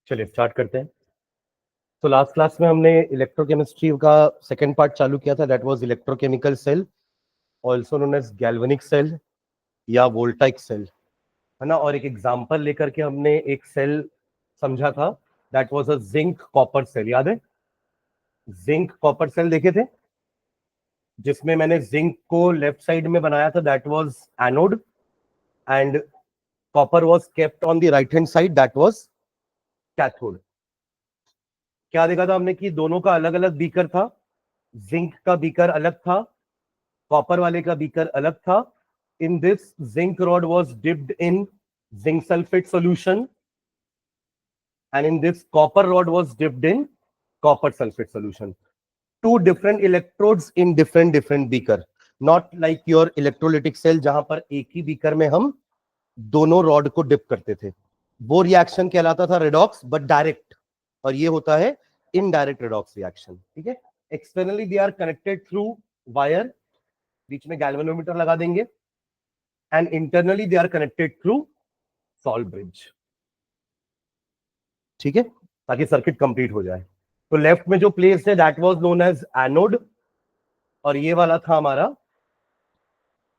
चलिए स्टार्ट करते हैं। तो लास्ट क्लास में हमने इलेक्ट्रोकेमिस्ट्री का सेकंड पार्ट चालू किया था, that was electrochemical cell, also known as galvanic cell या वोल्टाइक सेल, है ना। और एक एग्जांपल लेकर के हमने एक सेल समझा था, that was a zinc copper cell. याद है, जिंक कॉपर सेल देखे थे, जिसमें मैंने जिंक को लेफ्ट साइड में बनाया था, that was anode, and copper was kept on the right hand side, that was cathode. क्या देखा था हमने कि दोनों का अलग अलग बीकर था, जिंक का बीकर अलग था, कॉपर वाले का बीकर अलग था। In this zinc rod was dipped in zinc sulphate solution, and in this copper rod was dipped in copper sulfate solution. Two different electrodes in different beaker, not like your electrolytic cell जहां पर एक ही beaker में हम दोनों rod को dip करते थे। वो रिएक्शन कहलाता था रेडॉक्स, बट डायरेक्ट, और ये होता है इनडायरेक्ट रेडॉक्स रिएक्शन। ठीक है, externally they are connected through wire, बीच में गैल्वेनोमीटर लगा देंगे, and internally they are connected through salt bridge. ठीक है, ताकि सर्किट कंप्लीट हो जाए। तो लेफ्ट में जो प्लेस है that was known as anode, और ये वाला था हमारा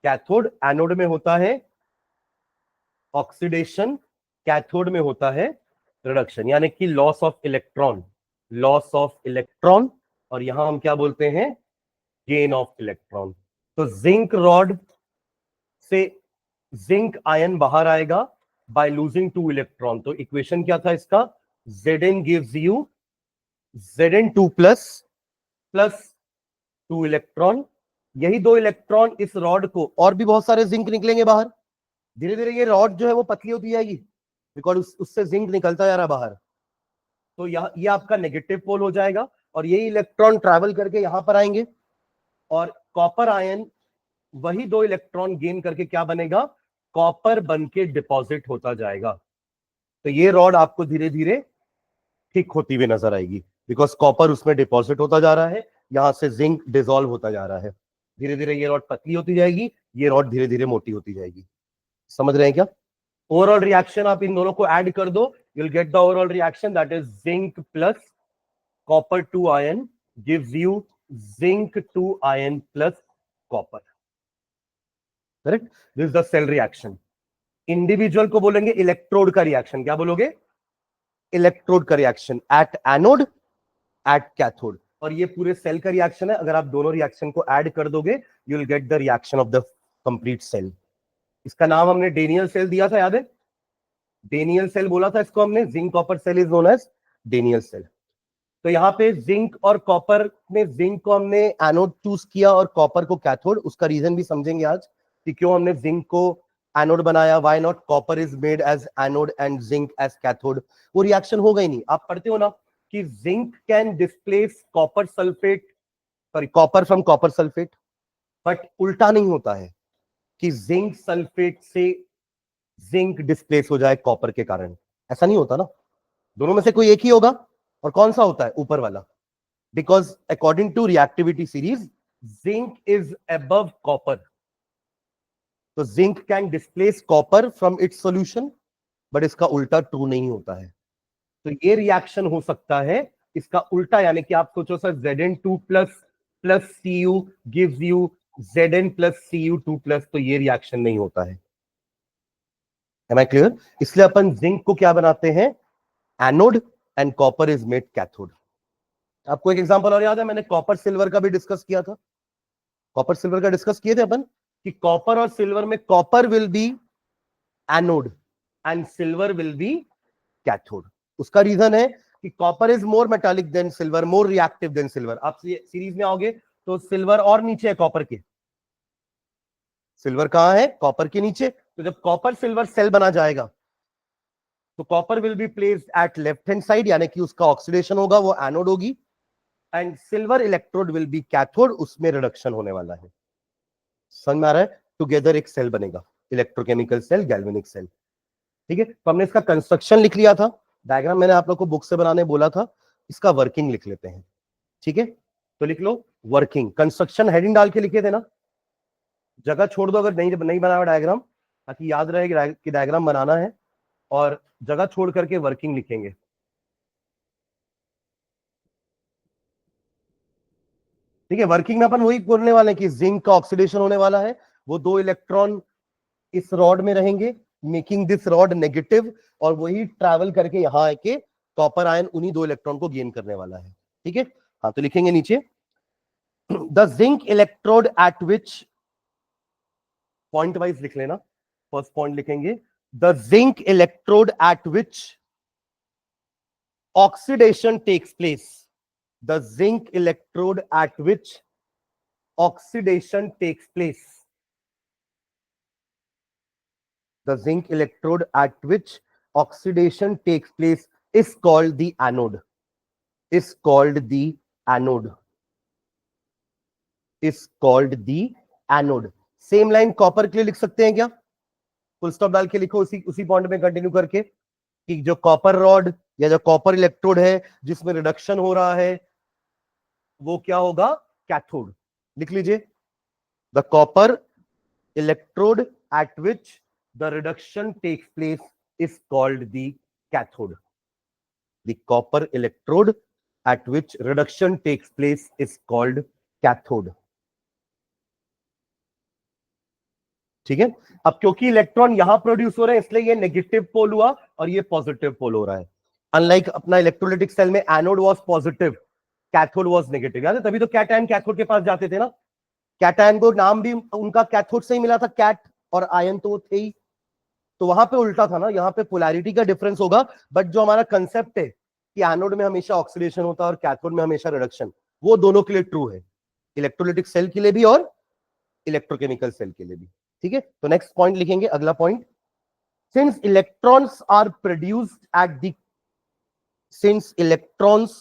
कैथोड। एनोड में होता है ऑक्सीडेशन, कैथोड में होता है रिडक्शन, यानी कि loss of electron, loss of electron, और यहां हम क्या बोलते हैं, गेन ऑफ इलेक्ट्रॉन। तो जिंक रॉड से जिंक आयन बाहर आएगा बाय लूजिंग 2 इलेक्ट्रॉन। तो इक्वेशन क्या था इसका, Zn gives you Zn2 plus 2 electron. यही 2 इलेक्ट्रॉन इस रॉड को, और भी बहुत सारे जिंक निकलेंगे बाहर, धीरे धीरे ये रॉड जो है वो पतली होती जाएगी, बिकॉज उससे जिंक निकलता जा रहा बाहर। तो ये आपका नेगेटिव पोल हो जाएगा, और यही इलेक्ट्रॉन ट्रैवल करके यहां पर आएंगे, और कॉपर आयन वही 2 इलेक्ट्रॉन गेन करके क्या बनेगा, कॉपर बन के डिपॉजिट होता जाएगा। तो ये रॉड आपको धीरे धीरे थिक होती हुई नजर आएगी, बिकॉज कॉपर उसमें डिपॉजिट होता जा रहा है, यहां से जिंक डिसॉल्व होता जा रहा है। धीरे धीरे ये रॉड पतली होती जाएगी, ये रॉड धीरे धीरे मोटी होती जाएगी। समझ रहे हैं क्या? ओवरऑल रिएक्शन आप इन दोनों को ऐड कर दो, you will get the overall reaction, that is zinc plus copper 2 ion gives you zinc 2 ion plus copper. Correct, this is the cell reaction. Individual को बोलेंगे इलेक्ट्रोड का रिएक्शन। क्या बोलोगे? इलेक्ट्रोड का reaction at anode, at cathode. और ये पूरे cell का रिएक्शन है, अगर आप दोनों रिएक्शन को ऐड कर दोगे you will get the reaction of the complete cell. इसका नाम हमने डेनियल सेल दिया था, याद है? डेनियल सेल बोला था इसको हमने, zinc copper cell is known as Daniell cell. तो यहाँ पे जिंक और कॉपर में, जिंक को हमने एनोड चूज किया और कॉपर को कैथोड। उसका रीजन भी समझेंगे आज कि क्यों हमने जिंक को एनोड बनाया, why not copper is made as anode and zinc as cathode. वो रिएक्शन होगा ही नहीं। आप पढ़ते हो ना कि zinc can displace copper sulphate, sorry copper from copper sulphate, but उल्टा नहीं होता है कि जिंक सल्फेट से जिंक डिस्प्लेस हो जाए कॉपर के कारण। ऐसा नहीं होता ना, दोनों में से कोई एक ही होगा। और कौन सा होता है? ऊपर वाला, because according to reactivity series zinc is above copper. तो zinc can displace copper from its solution, but इसका उल्टा ट्रू नहीं होता है। तो ये रिएक्शन हो सकता है इसका उल्टा, यानी कि आप सोचो sir Zn2 plus plus Cu gives you Zn plus Cu2 plus, तो ये रिएक्शन नहीं होता है। Am I clear? इसलिए अपन जिंक को क्या बनाते हैं, anode, and copper is made cathode. आपको एक एग्जांपल और याद है, मैंने कॉपर सिल्वर का भी डिस्कस किया था। कॉपर सिल्वर का डिस्कस किए थे अपन कि कॉपर और सिल्वर में copper will be anode and silver will be cathode. उसका रीजन है कि copper is more metallic than silver, more reactive than silver. आप सीरीज में आओगे तो सिल्वर और नीचे है कॉपर के, सिल्वर कहां है? कॉपर के नीचे। तो जब कॉपर सिल्वर सेल बना जाएगा तो copper will be placed at left hand side, यानी कि उसका ऑक्सीडेशन होगा, वो एनोड होगी, and silver electrode will be cathode, उसमें रिडक्शन होने वाला है। समझ में आ रहा है? टुगेदर एक सेल बनेगा, इलेक्ट्रोकेमिकल सेल, गैल्वेनिक सेल। ठीक है, तो हमने इसका कंस्ट्रक्शन लिख लिया था, डायग्राम मैंने आप लोग को बुक से बनाने बोला था, इसका वर्किंग लिख लेते हैं। ठीक है, तो लिख लो वर्किंग। कंस्ट्रक्शन हेडिंग डाल के लिखे थे ना, जगह छोड़ दो अगर नहीं बना हुआ डायग्राम, ताकि याद रहे कि डायग्राम बनाना है, और जगह छोड़ करके वर्किंग लिखेंगे। ठीक है, वर्किंग में अपन वही बोलने वाले हैं कि जिंक का ऑक्सीडेशन होने वाला है, वो 2 इलेक्ट्रॉन इस रॉड में रहेंगे, मेकिंग दिस रॉड नेगेटिव, और वही ट्रैवल करके यहां आके कॉपर आयन उन्हीं 2 इलेक्ट्रॉन को गेन करने वाला है। ठीक है, हाँ तो लिखेंगे नीचे the zinc electrode at which, point wise लिख लेना, फर्स्ट पॉइंट लिखेंगे the zinc electrode at which oxidation takes place, the zinc electrode at which oxidation takes place, the zinc electrode at which oxidation takes place is called the anode, is called the anode, is called the anode। Same line copper के लिए लिख सकते हैं क्या? Full stop डाल के लिखो उसी पॉइंट में कंटिन्यू करके कि जो कॉपर रॉड या जो कॉपर इलेक्ट्रोड है जिसमें रिडक्शन हो रहा है वो क्या होगा? कैथोड। लिख लीजिए the copper electrode at which the reduction takes place is called the cathode, the copper electrode at which reduction takes place is called cathode. ठीक है, अब क्योंकि इलेक्ट्रॉन यहां प्रोड्यूस हो रहे हैं इसलिए ये नेगेटिव पोल हुआ और ये पॉजिटिव पोल हो रहा है। अनलाइक अपना इलेक्ट्रोलाइटिक सेल में anode was positive, cathode was negative, याद है? तभी तो कैटायन कैथोड के पास जाते थे ना। कैटायन को नाम भी उनका कैथोड से ही मिला था, कैट, और आयन तो थे ही। तो वहां पे उल्टा था ना, यहाँ पे पोलैरिटी का डिफरेंस होगा, बट जो हमारा कंसेप्ट है कि एनोड में हमेशा ऑक्सीडेशन होता है और कैथोड में हमेशा रिडक्शन, वो दोनों के लिए ट्रू है, इलेक्ट्रोलाइटिक सेल के लिए भी और इलेक्ट्रोकेमिकल सेल के लिए भी। ठीक है, तो नेक्स्ट पॉइंट लिखेंगे, अगला point, since electrons are produced at the, since electrons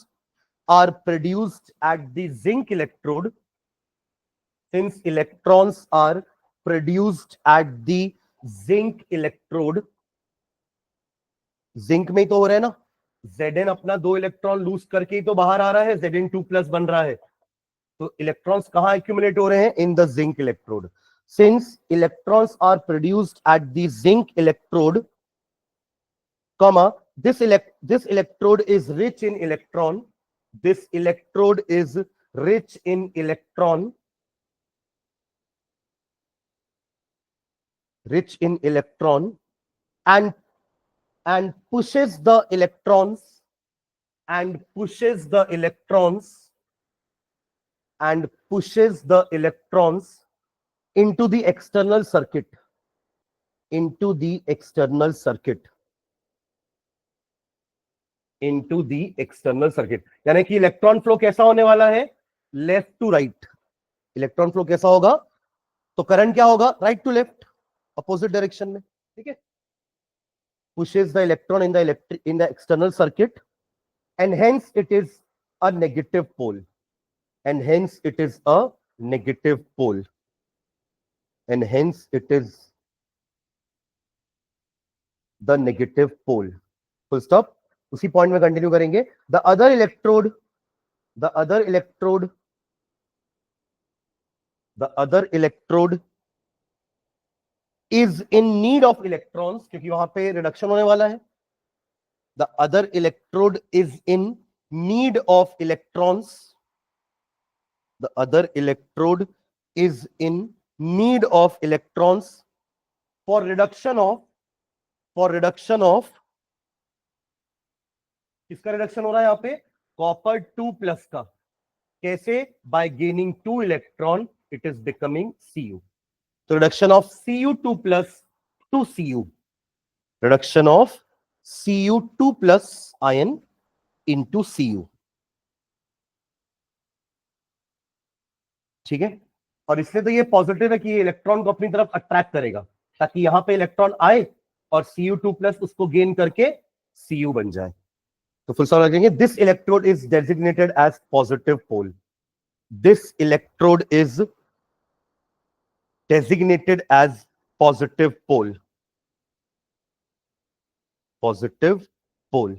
are produced at the zinc electrode, since electrons are produced at the zinc electrode, zinc में ही तो हो रहा है ना, Zn अपना 2 इलेक्ट्रॉन लूज करके ही तो बाहर आ रहा है, Zn2+ बन रहा है, तो इलेक्ट्रॉन्स कहां एक्यूमुलेट हो रहे हैं? In the zinc electrode. Since electrons are produced at the zinc electrode, comma, this electrode is rich in electron, this electrode is rich in electron, rich in electron, and pushes the electrons, and pushes the electrons, and pushes the electrons into the external circuit, into the external circuit, into the external circuit। यानी कि electron flow कैसा होने वाला है? Left to right. Electron flow कैसा होगा? तो current क्या होगा? Right to left, opposite direction में। ठीक है, pushes the electron in the external circuit, and hence it is a negative pole, and hence it is a negative pole, and hence it is the negative pole। full stop। उसी point में continue करेंगे, the other electrode, the other electrode, the other electrode is in need of electrons, क्योंकि वहां पे reduction होने वाला है। the other electrode is in need of electrons, the other electrode is in need of electrons for reduction of, for reduction of, किसका reduction हो रहा है यहाँ पे? कॉपर 2+ का। कैसे? By gaining 2 electron it is becoming Cu। तो reduction of Cu2+ to Cu, reduction of Cu2+ ion into Cu। ठीक है, और इसलिए तो ये पॉजिटिव है कि ये इलेक्ट्रॉन को अपनी तरफ अट्रैक्ट करेगा, ताकि यहां पे इलेक्ट्रॉन आए और Cu2+ उसको गेन करके Cu बन जाए। तो फुल स्टॉप लगाएंगे, this electrode is designated as positive pole, this electrode is designated as positive pole, positive pole।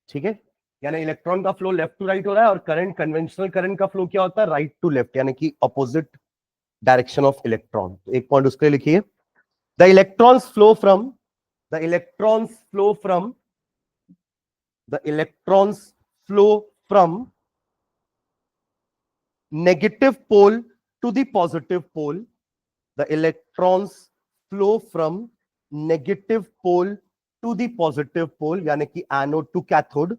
ठीक है, यानी इलेक्ट्रॉन का फ्लो लेफ्ट टू राइट हो रहा है और करंट, कन्वेंशनल करंट का फ्लो क्या होता है? राइट टू लेफ्ट, यानी कि अपोजिट डायरेक्शन ऑफ इलेक्ट्रॉन। तो एक पॉइंट उसके लिए लिखिए, the electrons flow from, the electrons flow from the electrons flow from negative pole to the positive pole. The electrons flow from negative pole to the positive pole, यानी कि anode to cathode,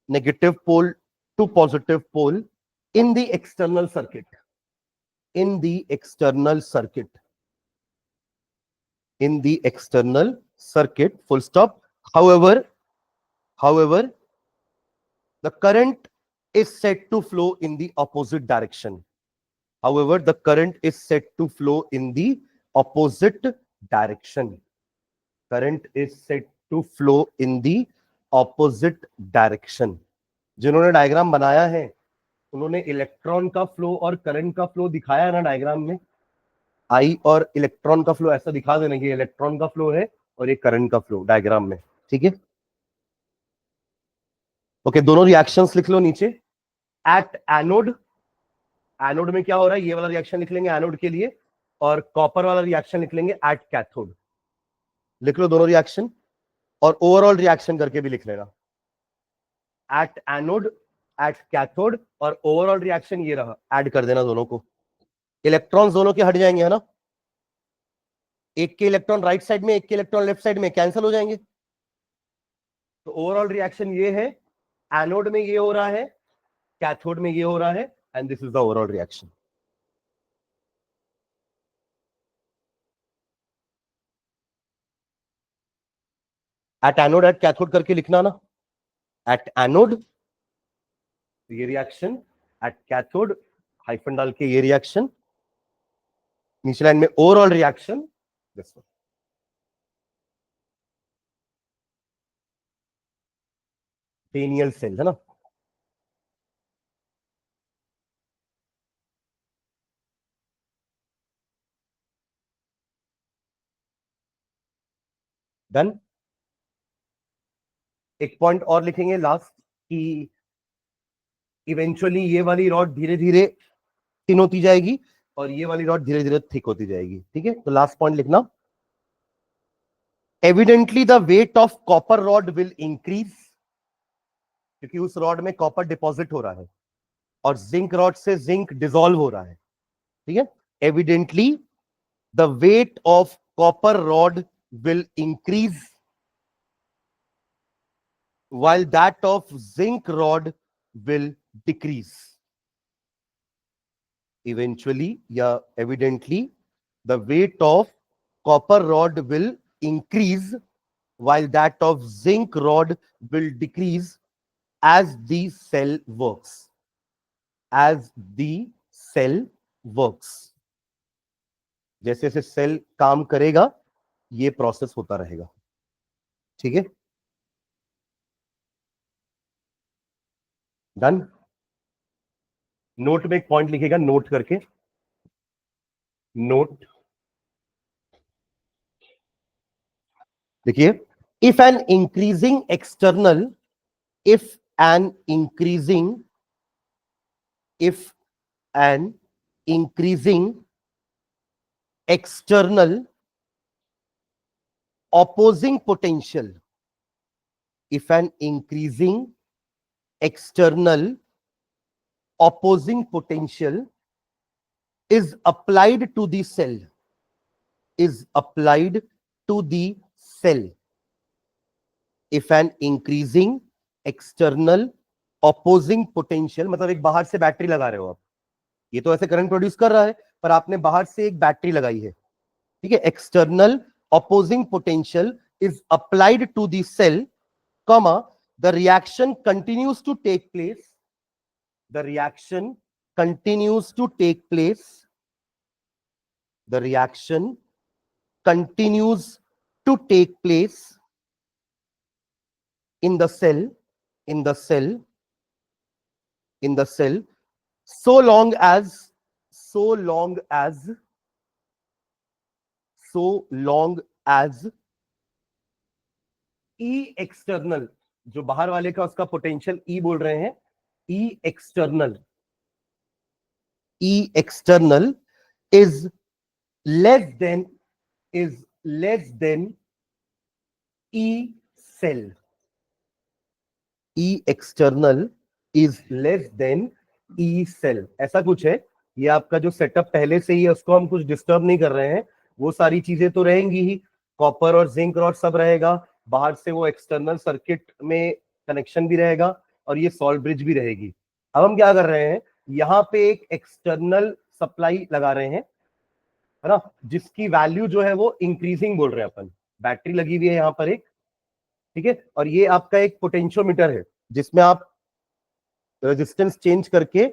negative pole to positive pole in the external circuit. In the external circuit. In the external circuit. Full stop. However, the current is said to flow in the opposite direction. However, the current is said to flow in the opposite direction. Current is said to flow in the opposite direction. जिन्होंने diagram बनाया है उन्होंने electron का flow और current का flow दिखाया है ना डायग्राम में. आई और इलेक्ट्रॉन का फ्लो ऐसा दिखा देना कि इलेक्ट्रॉन का फ्लो है और ये करंट का फ्लो डायग्राम में. ठीक है, ओके. दोनों रिएक्शंस लिख लो नीचे. एट एनोड, एनोड में क्या हो रहा है ये वाला रिएक्शन लिख लेंगे एनोड के लिए, और कॉपर वाला रिएक्शन लिख लेंगे एट कैथोड. लिख लो दोनों रिएक्शन और ओवरऑल रिएक्शन करके भी लिख लेना. एट एनोड, एट कैथोड, और ओवरऑल रिएक्शन ये रहा. ऐड कर देना दोनों को. इलेक्ट्रॉन्स दोनों के हट जाएंगे है ना. एक के इलेक्ट्रॉन राइट साइड में, एक के इलेक्ट्रॉन लेफ्ट साइड में, कैंसिल हो जाएंगे. तो ओवरऑल रिएक्शन ये है, एनोड में ये हो रहा है, कैथोड में ये हो रहा है, and this is the overall reaction. At anode at cathode करके लिखना ना. एट एनोड ये रिएक्शन, एट कैथोड हाइफन डाल के ये रिएक्शन, नीचे लाइन में overall reaction this one. Daniell cell है ना. डन. एक पॉइंट और लिखेंगे लास्ट कि इवेंचुअली ये वाली रॉड धीरे धीरे थिन होती जाएगी और ये वाली रॉड धीरे धीरे थिक होती जाएगी. ठीक है, तो लास्ट पॉइंट लिखना. Evidently the weight of copper rod will increase, क्योंकि उस रॉड में कॉपर डिपॉजिट हो रहा है और जिंक रॉड से जिंक डिसॉल्व हो रहा है. ठीक है, evidently the weight of copper rod will increase while that of zinc rod will decrease. Eventually, yeah, evidently, the weight of copper rod will increase while that of zinc rod will decrease as the cell works. As the cell works. जैसे जैसे cell काम करेगा ये process होता रहेगा. ठीक है, done. Note में एक पॉइंट लिखेगा, नोट करके. नोट देखिए. If an increasing external, if an increasing if an increasing external opposing potential, if an increasing external opposing potential is applied to the cell, is applied to the cell, if an increasing external opposing potential, मतलब एक बाहर से battery लगा रहे हो आप, ये तो ऐसे करंट प्रोड्यूस कर रहा है पर आपने बाहर से एक बैटरी लगाई है. ठीक है, external opposing potential is applied to the cell, comma, the reaction continues to take place, the reaction continues to take place, the reaction continues to take place in the cell, in the cell, in the cell, so long as E external, जो बाहर वाले का उसका potential E बोल रहे हैं, E external is less than E cell. E external is less than E cell, ऐसा कुछ है। ये आपका जो सेटअप पहले से ही है उसको हम कुछ डिस्टर्ब नहीं कर रहे हैं, वो सारी चीजें तो रहेंगी ही, कॉपर और जिंक रॉड सब रहेगा, बाहर से वो एक्सटर्नल सर्किट में कनेक्शन भी रहेगा और ये सॉल्ट ब्रिज भी रहेगी। अब हम क्या कर रहे हैं, यहाँ पे एक एक्सटर्नल सप्लाई लगा रहे हैं, है ना, जिसकी वैल्यू जो है वो इंक्रीजिंग बोल रहे हैं अपन। बैटरी लगी हुई है यहाँ पर एक, ठीक है, और ये आपका एक पोटेंशियोमीटर है जिसमें आप रेजिस्टेंस चेंज करके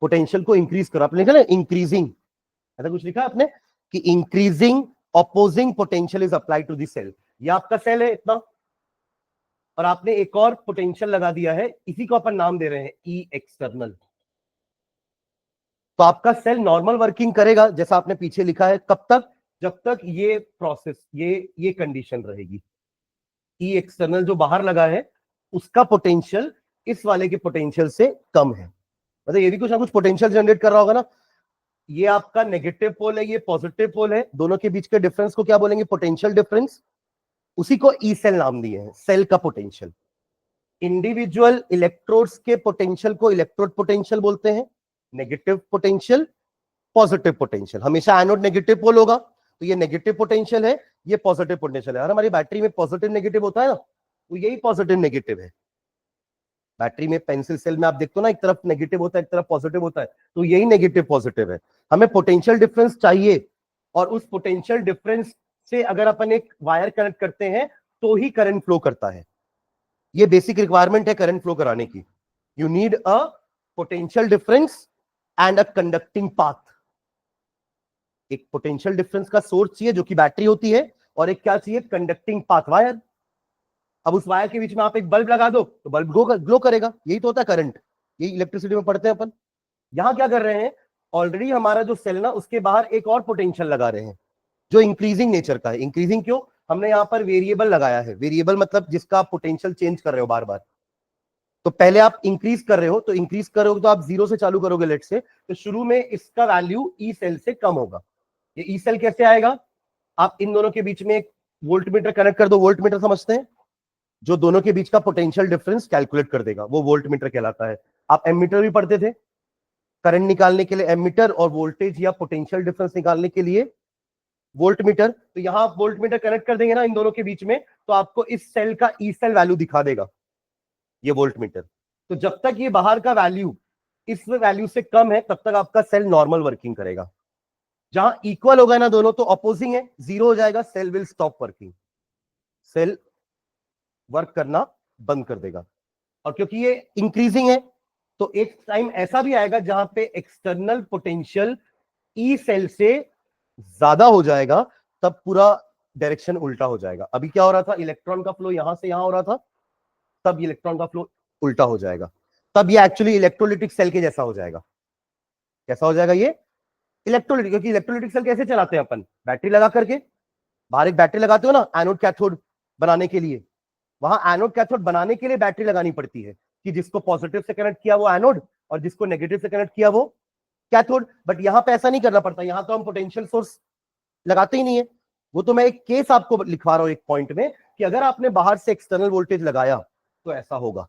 पोटेंशियल को इंक्रीज करो। आपने लिखा ना इंक्रीजिंग, ऐसा कुछ लिखा आपने कि increasing opposing potential is apply to the cell. ये आपका सेल है इतना, और आपने एक और पोटेंशियल लगा दिया है, इसी को अपन नाम दे रहे हैं ई एक्सटर्नल। तो आपका सेल नॉर्मल वर्किंग करेगा जैसा आपने पीछे लिखा है, कब तक, जब तक ये प्रोसेस, ये कंडीशन रहेगी। ई एक्सटर्नल जो बाहर लगा है उसका पोटेंशियल इस वाले के पोटेंशियल से कम है, मतलब ये भी कुछ ना कुछ पोटेंशियल जनरेट कर रहा होगा ना। ये आपका नेगेटिव पोल है, ये पॉजिटिव पोल है, दोनों के बीच के डिफरेंस को क्या बोलेंगे, पोटेंशियल डिफरेंस। उसी को ई सेल नाम दिए हैं, सेल का पोटेंशियल। इंडिविजुअल इलेक्ट्रोड्स के पोटेंशियल को इलेक्ट्रोड पोटेंशियल बोलते हैं, नेगेटिव पोटेंशियल, पॉजिटिव पोटेंशियल। हमेशा एनोड नेगेटिव पोल होगा, तो ये नेगेटिव पोटेंशियल है, ये पॉजिटिव पोटेंशियल है। और हमारी बैटरी में पॉजिटिव नेगेटिव होता है ना, तो यही पॉजिटिव नेगेटिव है। बैटरी में पेंसिल सेल में आप देखते हो ना, एक तरफ नेगेटिव होता है एक तरफ पॉजिटिव होता है, तो यही नेगेटिव पॉजिटिव है। हमें पोटेंशियल डिफरेंस चाहिए, और उस पोटेंशियल डिफरेंस से अगर अपन एक वायर कनेक्ट करते हैं तो ही करंट फ्लो करता है। ये बेसिक रिक्वायरमेंट है करंट फ्लो कराने की। You need a potential difference and a conducting path. एक पोटेंशियल डिफरेंस का सोर्स चाहिए जो कि बैटरी होती है, और एक क्या चाहिए, कंडक्टिंग पाथ, वायर। अब उस वायर के बीच में आप एक बल्ब लगा दो तो बल्ब ग्लो करेगा, यही तो होता है करंट, यही इलेक्ट्रिसिटी में पढ़ते हैं अपन। यहां क्या कर रहे हैं, ऑलरेडी हमारा जो सेल ना उसके बाहर एक और पोटेंशियल लगा रहे हैं जो इंक्रीजिंग नेचर का है। इंक्रीजिंग क्यों, हमने यहाँ पर वेरिएबल लगाया है, वेरिएबल मतलब जिसका आप पोटेंशियल चेंज कर रहे हो बार बार। तो पहले आप इंक्रीज कर रहे हो, तो इंक्रीज करोगे तो आप जीरो से चालू करोगे लेट से, तो शुरू में इसका वैल्यू ई सेल से कम होगा। ये ई सेल कैसे आएगा, आप इन दोनों के बीच में एक वोल्ट मीटर कनेक्ट कर दो, वोल्ट मीटर समझते हैं, जो दोनों के बीच का पोटेंशियल डिफरेंस कैलकुलेट कर देगा, वो वोल्ट मीटर कहलाता है। आप एमीटर भी पढ़ते थे, करंट निकालने के लिए एमीटर, और वोल्टेज या पोटेंशियल डिफरेंस निकालने के लिए वोल्ट मीटर। तो यहां आप वोल्ट मीटर कनेक्ट कर देंगे ना इन दोनों के बीच में, तो आपको इस सेल का ई सेल वैल्यू दिखा देगा ये वोल्ट मीटर। तो जब तक ये बाहर का वैल्यू इस वैल्यू से कम है तब तक आपका सेल नॉर्मल वर्किंग करेगा। जहां इक्वल होगा ना दोनों, तो अपोजिंग है, जीरो हो जाएगा, cell will stop working, cell work करना बंद कर देगा। और क्योंकि ये इंक्रीजिंग है, तो एक टाइम ऐसा भी आएगा जहां पे एक्सटर्नल पोटेंशियल ई सेल से ज्यादा हो जाएगा, तब पूरा डायरेक्शन उल्टा हो जाएगा। अभी क्या हो रहा था, इलेक्ट्रॉन का फ्लो यहां से यहां हो रहा था, तब इलेक्ट्रॉन का फ्लो उल्टा हो जाएगा, तब ये एक्चुअली इलेक्ट्रोलिटिक सेल के जैसा हो जाएगा। कैसा हो जाएगा ये, इलेक्ट्रोलिटिक, क्योंकि इलेक्ट्रोलिटिक सेल कैसे चलाते हैं अपन, बैटरी लगा करके। बाहर एक बैटरी लगाते हो ना एनोड कैथोड बनाने के लिए, वहां एनोड कैथोड बनाने के लिए बैटरी लगानी पड़ती है, कि जिसको पॉजिटिव से कनेक्ट किया वो एनोड, और जिसको नेगेटिव से कनेक्ट किया वो कैथोड। बट यहां पे ऐसा नहीं करना पड़ता, यहां तो हम पोटेंशियल सोर्स लगाते ही नहीं है। वो तो मैं एक केस आपको लिखवा रहा हूं एक पॉइंट में, कि अगर आपने बाहर से एक्सटर्नल वोल्टेज लगाया तो ऐसा होगा।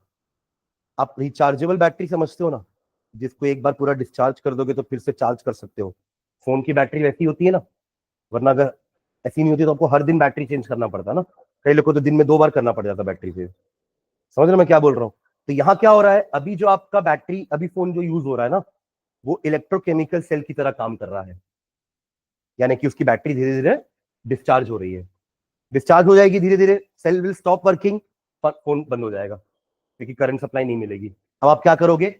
आप रिचार्जेबल बैटरी समझते हो ना, जिसको एक बार पूरा डिस्चार्ज कर दोगे तो फिर से चार्ज कर सकते हो। फोन की बैटरी वैसी होती है ना, वरना अगर ऐसी नहीं होती तो आपको हर दिन बैटरी चेंज करना पड़ता ना। कई लोगों को तो दिन में 2 बार करना पड़ जाता बैटरी चेंज। समझ रहे मैं क्या बोल रहा हूँ। तो यहाँ क्या हो रहा है, अभी जो आपका बैटरी, अभी फोन जो यूज हो रहा है ना, वो इलेक्ट्रोकेमिकल सेल की तरह काम कर रहा है, यानी कि उसकी बैटरी धीरे धीरे डिस्चार्ज हो रही है। डिस्चार्ज हो जाएगी धीरे धीरे, cell will stop working, phone बंद हो जाएगा क्योंकि करंट सप्लाई नहीं मिलेगी। अब आप क्या करोगे,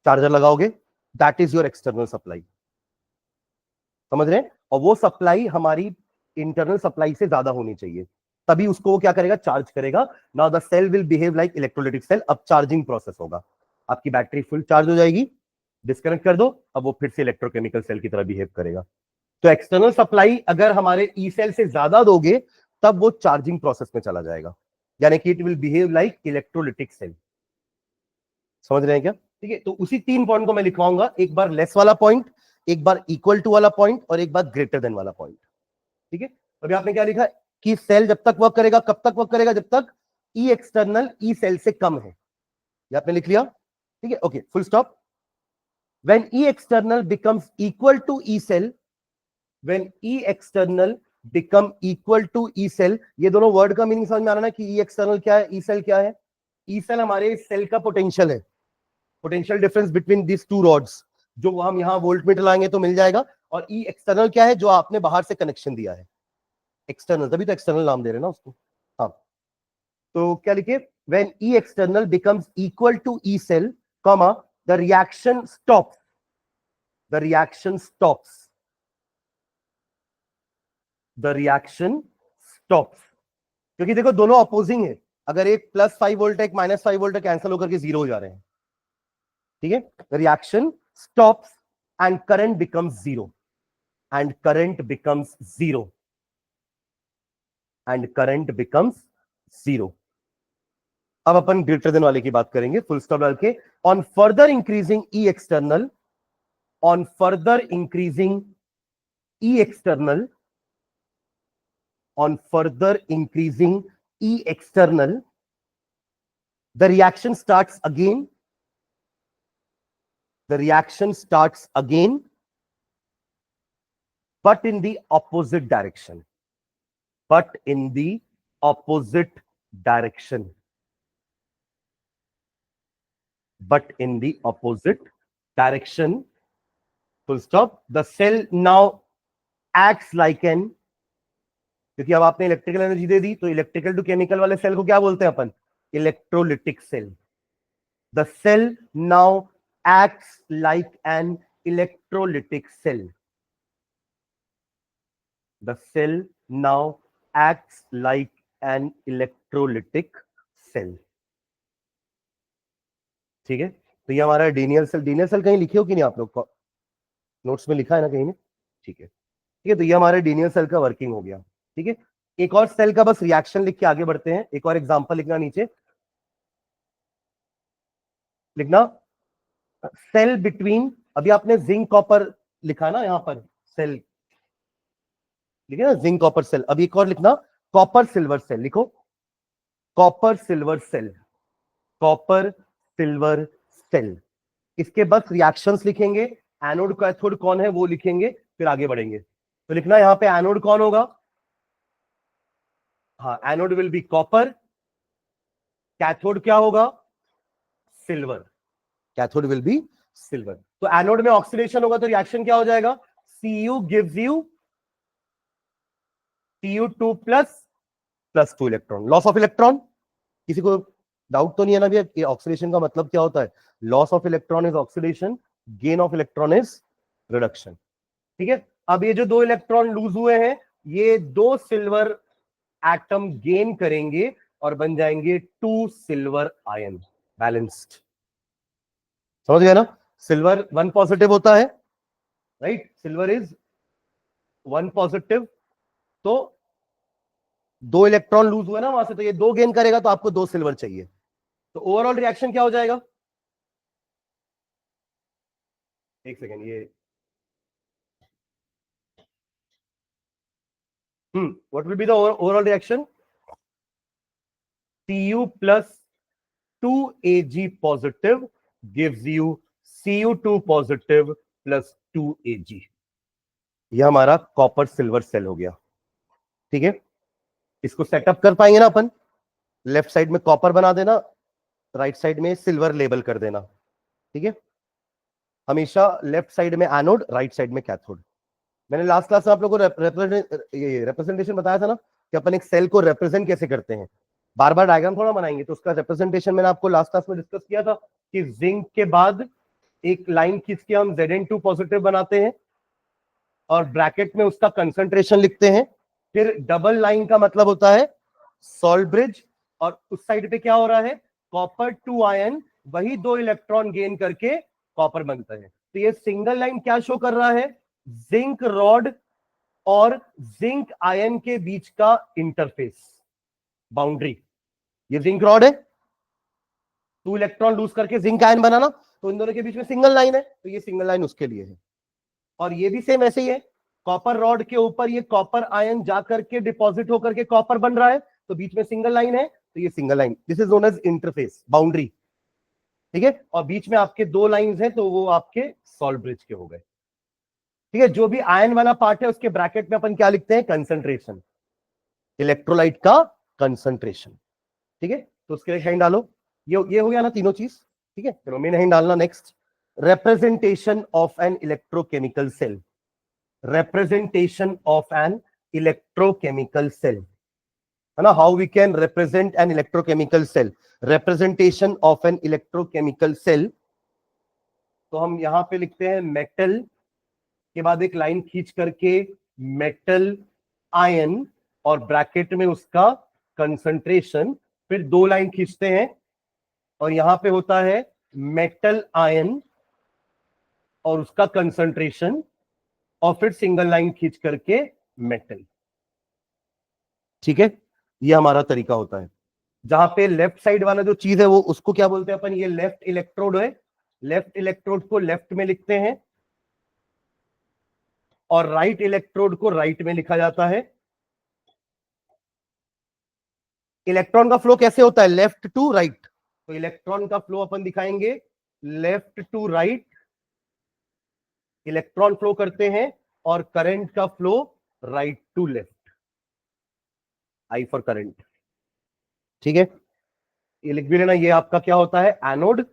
चार्जर लगाओगे, that is your external supply. समझ रहे हैं, और वो सप्लाई हमारी इंटरनल सप्लाई से ज्यादा होनी चाहिए, तभी उसको वो क्या करेगा, चार्ज करेगा। Now the cell will behave like electrolytic cell. अब चार्जिंग प्रोसेस होगा, आपकी बैटरी फुल चार्ज हो जाएगी, डिस्कनेक्ट कर दो, अब वो फिर से इलेक्ट्रोकेमिकल सेल की तरह बिहेव करेगा। तो एक्सटर्नल सप्लाई अगर हमारे ई सेल से ज्यादा दोगे तब वो चार्जिंग प्रोसेस में चला जाएगा, यानी कि it will behave like electrolytic cell. समझ रहे हैं क्या, ठीक है। तो उसी 3 पॉइंट को मैं लिखवाऊंगा, एक बार लेस वाला पॉइंट, एक बार इक्वल टू वाला पॉइंट, और एक बार ग्रेटर देन वाला पॉइंट। ठीक है, अभी आपने क्या लिखा कि सेल जब तक वर्क करेगा, कब तक वर्क करेगा, जब तक ई एक्सटर्नल ई सेल से कम है। ये आपने लिख लिया, ठीक है, okay, full stop. When E external becomes equal to E cell, when E external become equal to E cell, ये दोनों वर्ड का मीनिंग समझ में आ रहा है ना कि ई एक्सटर्नल क्या है, ई सेल क्या है। ई सेल हमारे सेल का पोटेंशियल है, potential difference between this two rods, जो हम यहां वोल्ट मीटर लाएंगे तो मिल जाएगा। और ई एक्सटर्नल क्या है, जो आपने बाहर से कनेक्शन दिया है, एक्सटर्नल, तभी तो एक्सटर्नल नाम दे रहे हैं ना उसको। हाँ, तो क्या लिखे, when E external becomes equal to E cell, comma, the reaction stops, the reaction stops, the reaction stops. क्योंकि देखो दोनों अपोजिंग है, अगर एक +5 वोल्ट है, एक -5 वोल्ट है, कैंसिल होकर के 0 हो जा रहे हैं, ठीक है। The reaction stops and current becomes 0, and current becomes 0, and current becomes 0। अब अपन ग्रेटर देन वाले की बात करेंगे, फुल स्टॉप डाल के। On further increasing E external, on further increasing E external, on further increasing E external, the reaction starts again, the reaction starts again, but in the opposite direction, but in the opposite direction, but in the opposite direction, full stop. The cell now acts like an, क्योंकि अब आपने electrical energy दे दी, तो electrical to chemical वाले cell को क्या बोलते हैं अपन, electrolytic cell. The cell now acts like an electrolytic cell. The cell now acts like an electrolytic cell. ठीक है, तो ये हमारा डीनियल सेल। डीनियल सेल कहीं लिखे हो कि नहीं आप लोग, नोट्स में लिखा है ना कहीं में, ठीक है, ठीक है। तो ये हमारे डीनियल सेल का वर्किंग हो गया, ठीक है। एक और सेल का बस रिएक्शन लिख के आगे बढ़ते हैं। एक और एग्जांपल लिखना नीचे, लिखना सेल बिटवीन, अभी आपने जिंक कॉपर लिखा ना यहां पर, सेल लिखे ना, जिंक कॉपर सेल। अब एक और लिखना कॉपर सिल्वर सेल, लिखो copper silver cell, copper silver cell. इसके बस रिएक्शंस लिखेंगे, एनोड कैथोड कौन है वो लिखेंगे, फिर आगे बढ़ेंगे। तो लिखना यहां पे एनोड कौन होगा, हाँ, anode will be copper, cathode क्या होगा, silver, cathode will be silver. तो एनोड में ऑक्सीडेशन होगा तो रिएक्शन क्या हो जाएगा, Cu gives you Cu2 +2 electron, loss of electron. किसी को डाउट तो नहीं है ना भैया, ये ऑक्सीडेशन का मतलब क्या होता है, loss of electron is oxidation, gain of electron is reduction, ठीक है। अब ये जो 2 इलेक्ट्रॉन लूज हुए हैं, ये 2 सिल्वर एटम गेन करेंगे और बन जाएंगे 2 सिल्वर आयन, बैलेंस्ड। समझ गए ना, सिल्वर 1 पॉजिटिव होता है, राइट, सिल्वर इज 1 पॉजिटिव, तो 2 इलेक्ट्रॉन लूज हुए ना वहां से, तो ये 2 गेन करेगा, तो आपको 2 सिल्वर चाहिए। तो ओवरऑल रिएक्शन क्या हो जाएगा, एक सेकेंड, ये what will be the overall reaction, Cu plus 2Ag positive gives you Cu2 positive plus 2Ag। यह हमारा कॉपर सिल्वर सेल हो गया, ठीक है। इसको सेटअप कर पाएंगे ना अपन, लेफ्ट साइड में कॉपर बना देना, राइट साइड में सिल्वर लेबल कर देना, ठीक है। हमेशा लेफ्ट साइड में एनोड, राइट साइड में कैथोड। मैंने लास्ट क्लास में आप लोगों को रिप्रेजेंटेशन बताया था ना कि अपन एक सेल को रिप्रेजेंट कैसे करते हैं, बार बार डायग्राम थोड़ा बनाएंगे, तो उसका रिप्रेजेंटेशन मैंने आपको लास्ट क्लास में डिस्कस किया था कि जिंक के बाद एक लाइन खींच के हम Zn2 पॉजिटिव बनाते हैं और ब्रैकेट में उसका कंसंट्रेशन लिखते हैं, फिर डबल लाइन का मतलब होता है सॉल्ट ब्रिज, और उस साइड पे क्या हो रहा है, कॉपर 2 आयन, वही 2 इलेक्ट्रॉन गेन करके कॉपर बनता है। तो ये सिंगल लाइन क्या शो कर रहा है, जिंक रॉड और जिंक आयन के बीच का इंटरफेस, बाउंड्री। ये जिंक रॉड है, 2 इलेक्ट्रॉन लूज करके जिंक आयन बनाना, तो इन दोनों के बीच में सिंगल लाइन है, तो ये सिंगल लाइन उसके लिए है। और ये भी सेम ऐसे ही है, कॉपर रॉड के ऊपर ये कॉपर आयन जाकर के डिपॉजिट होकर के कॉपर बन रहा है, तो बीच में सिंगल लाइन है, तो ये single line, this is known as interface, boundary. ठीक है, और बीच में आपके दो लाइंस हैं तो वो आपके सॉल्ट ब्रिज के हो गए। ठीक है, जो भी आयन वाला पार्ट है उसके ब्रैकेट में अपन क्या लिखते हैं, कंसंट्रेशन, इलेक्ट्रोलाइट का कंसंट्रेशन। ठीक है, तो उसके लिए साइन डालो। ये हो गया ना तीनों चीज। ठीक है, चलो मेन साइन डालना। Next, representation of an electrochemical cell, representation of an electrochemical cell, है ना, how we can represent an electrochemical cell, representation of an electrochemical cell। तो हम यहां पे लिखते हैं मेटल के बाद एक लाइन खींच करके मेटल आयन और ब्रैकेट में उसका कंसंट्रेशन, फिर दो लाइन खींचते हैं और यहां पे होता है मेटल आयन और उसका कंसंट्रेशन, और फिर सिंगल लाइन खींच करके मेटल। ठीक है, ये हमारा तरीका होता है। जहां पे लेफ्ट साइड वाला जो चीज है वो उसको क्या बोलते हैं अपन, ये लेफ्ट इलेक्ट्रोड है, लेफ्ट इलेक्ट्रोड को लेफ्ट में लिखते हैं और राइट इलेक्ट्रोड को राइट में लिखा जाता है। इलेक्ट्रॉन का फ्लो कैसे होता है, लेफ्ट टू राइट, तो इलेक्ट्रॉन का फ्लो अपन दिखाएंगे left to right, electron flow करते हैं, और करंट का flow right to left, I for current. ठीक है, ये लिख भी लेना, ये आपका क्या होता है, एनोड,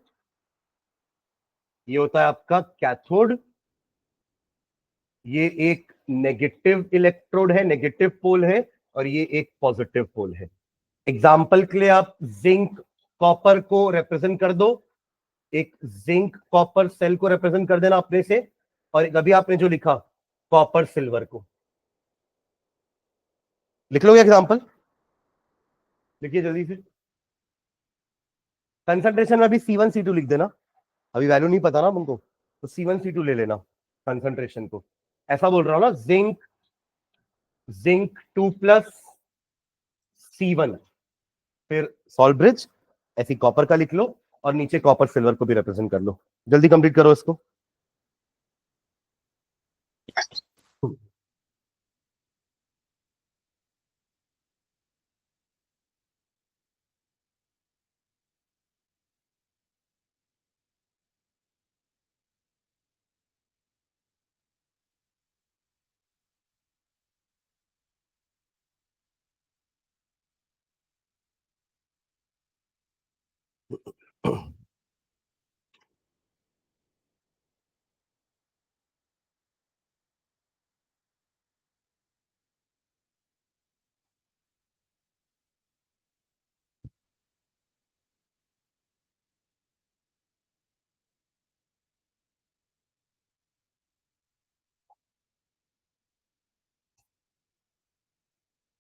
ये होता है आपका कैथोड, ये एक नेगेटिव इलेक्ट्रोड है, नेगेटिव पोल है, और ये एक पॉजिटिव पोल है। एग्जाम्पल के लिए आप जिंक कॉपर को रिप्रेजेंट कर दो, एक जिंक कॉपर सेल को रिप्रेजेंट कर देना अपने से, और अभी आपने जो लिखा कॉपर सिल्वर को लिख लो। एग्जाम्पल लिखिए जल्दी से। कंसंट्रेशन में अभी C1 C2 लिख देना, अभी वैल्यू नहीं पता ना हमको, तो C1 C2 ले लेना कंसंट्रेशन को। ऐसा बोल रहा हूं ना, जिंक जिंक 2+C1, फिर सॉल्ट ब्रिज, ऐसी कॉपर का लिख लो, और नीचे कॉपर सिल्वर को भी रिप्रेजेंट कर लो। जल्दी कंप्लीट करो इसको।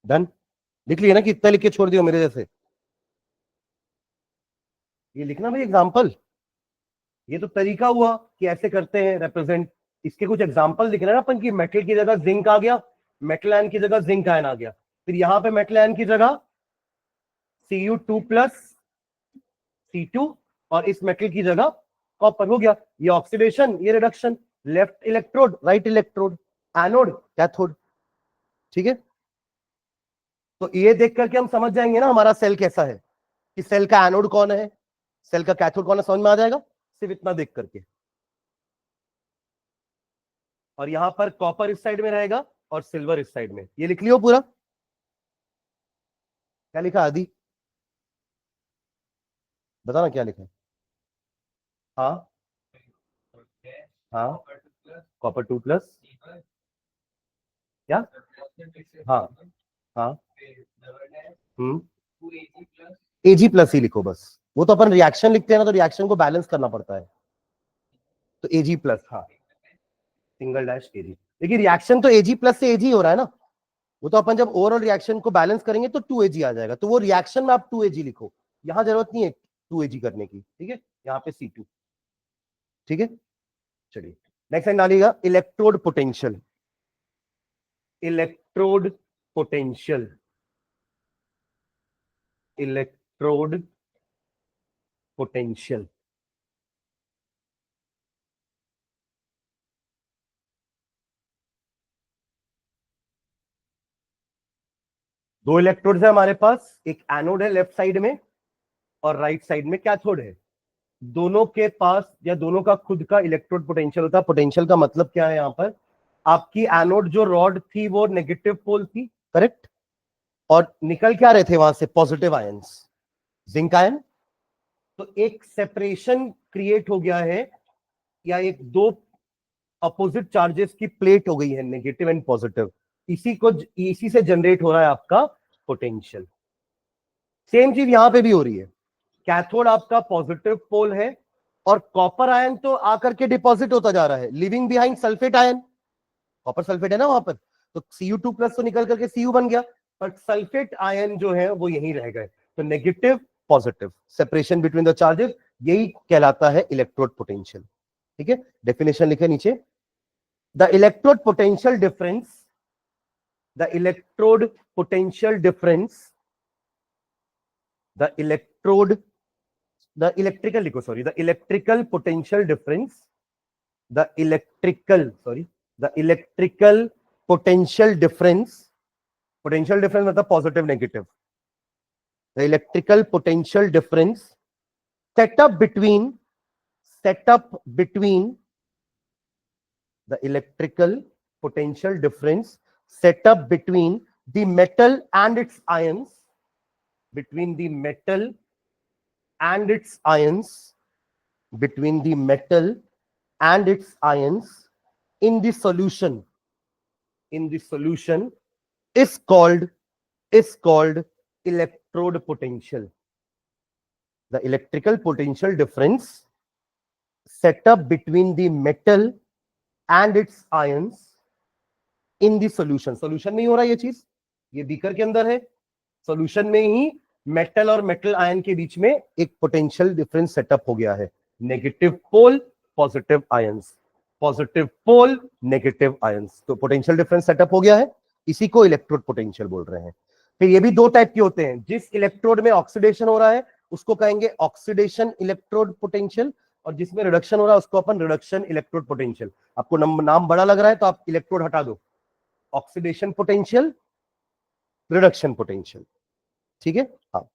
डन, लिख लिया ना कि इतना लिख के छोड़ दियो मेरे जैसे। ये लिखना भाई एग्जाम्पल, ये तो तरीका हुआ कि ऐसे करते हैं रिप्रेजेंट। इसके कुछ एग्जाम्पल लिखना ना अपन, की मेटल की जगह जिंक आ गया, मेटल आयन की जगह जिंक आयन आ गया, फिर यहां पे मेटल आयन की जगह Cu2+C2, और इस मेटल की जगह कॉपर, हो गया। ये ऑक्सीडेशन, ये reduction, left electrode right electrode, anode cathode. ठीक है, तो ये देख करके हम समझ जाएंगे ना हमारा सेल कैसा है, कि सेल का एनोड कौन है, सेल का कैथोड कौन है, समझ में आ जाएगा सिर्फ इतना देख करके। और यहां पर कॉपर इस साइड में रहेगा और सिल्वर इस साइड में। ये लिख लियो पूरा। क्या लिखा आदि, बताना क्या लिखा है। हाँ हाँ, Cu2+ क्या, हाँ हाँ, हम्म, Ag+ ही लिखो बस। वो तो अपन रिएक्शन लिखते हैं ना, तो रिएक्शन को बैलेंस करना पड़ता है, तो Ag+, हाँ, सिंगल डैश Ag। देखिए रिएक्शन तो Ag+ से Ag हो रहा है ना, वो तो अपन जब ओवरऑल रिएक्शन को बैलेंस करेंगे तो 2Ag आ जाएगा, तो वो रिएक्शन में आप 2Ag लिखो, यहां जरूरत नहीं है 2Ag करने की। ठीक है, यहाँ पे C2। ठीक है, चलिए नेक्स्ट लाइन डालिएगा, electrode potential, electrode potential, electrode potential. दो इलेक्ट्रोड्स है हमारे पास, एक एनोड है लेफ्ट साइड में और राइट साइड में कैथोड है। दोनों के पास या दोनों का खुद का इलेक्ट्रोड पोटेंशियल होता है। पोटेंशियल का मतलब क्या है यहां पर, आपकी एनोड जो रॉड थी वो नेगेटिव पोल थी, करेक्ट, और निकल क्या रहे थे वहां से, पॉजिटिव आयंस, जिंक आयन। तो एक सेपरेशन क्रिएट हो गया है, या एक दो अपोजिट चार्जेस की प्लेट हो गई है, नेगेटिव एंड पॉजिटिव, इसी से जनरेट हो रहा है आपका पोटेंशियल। सेम चीज यहां पे भी हो रही है। कैथोड आपका पॉजिटिव पोल है, और कॉपर आयन तो आकर के डिपॉजिट होता जा रहा है, living behind sulphate ion. Copper sulphate है ना वहां पर, तो Cu2+ तो निकल करके Cu बन गया, पर सल्फेट आयन जो है वो यहीं रह गए। तो negative positive separation between the charges, यही कहलाता है इलेक्ट्रोड पोटेंशियल। ठीक है, डेफिनेशन लिखे नीचे। The electrode potential difference, the electrode potential difference, the electrode, the electrical लिखो, sorry, the electrical potential difference, the electrical, sorry, the electrical potential difference, potential difference मतलब positive negative, the electrical potential difference set up between, set up between, the electrical potential difference set up between the metal and its ions, between the metal and its ions, between the metal and its ions in the solution, in the solution is called electrode potential. The electrical potential difference set up between the metal and its ions in the solution, solution में ही हो रहा है ये चीज, ये beaker के अंदर है, सॉल्यूशन में ही मेटल और मेटल आयन के बीच में एक पोटेंशियल डिफरेंस सेटअप हो गया है, negative pole positive ions, positive pole negative ions, तो पोटेंशियल डिफरेंस सेटअप हो गया है, इसी को इलेक्ट्रोड पोटेंशियल बोल रहे हैं। फिर ये भी दो टाइप के होते हैं, जिस इलेक्ट्रोड में ऑक्सीडेशन हो रहा है उसको कहेंगे ऑक्सीडेशन इलेक्ट्रोड पोटेंशियल, और जिसमें रिडक्शन हो रहा है उसको अपन रिडक्शन इलेक्ट्रोड पोटेंशियल। आपको नाम बड़ा लग रहा है तो आप इलेक्ट्रोड हटा दो, ऑक्सीडेशन पोटेंशियल, रिडक्शन पोटेंशियल, ठीक है, हाँ,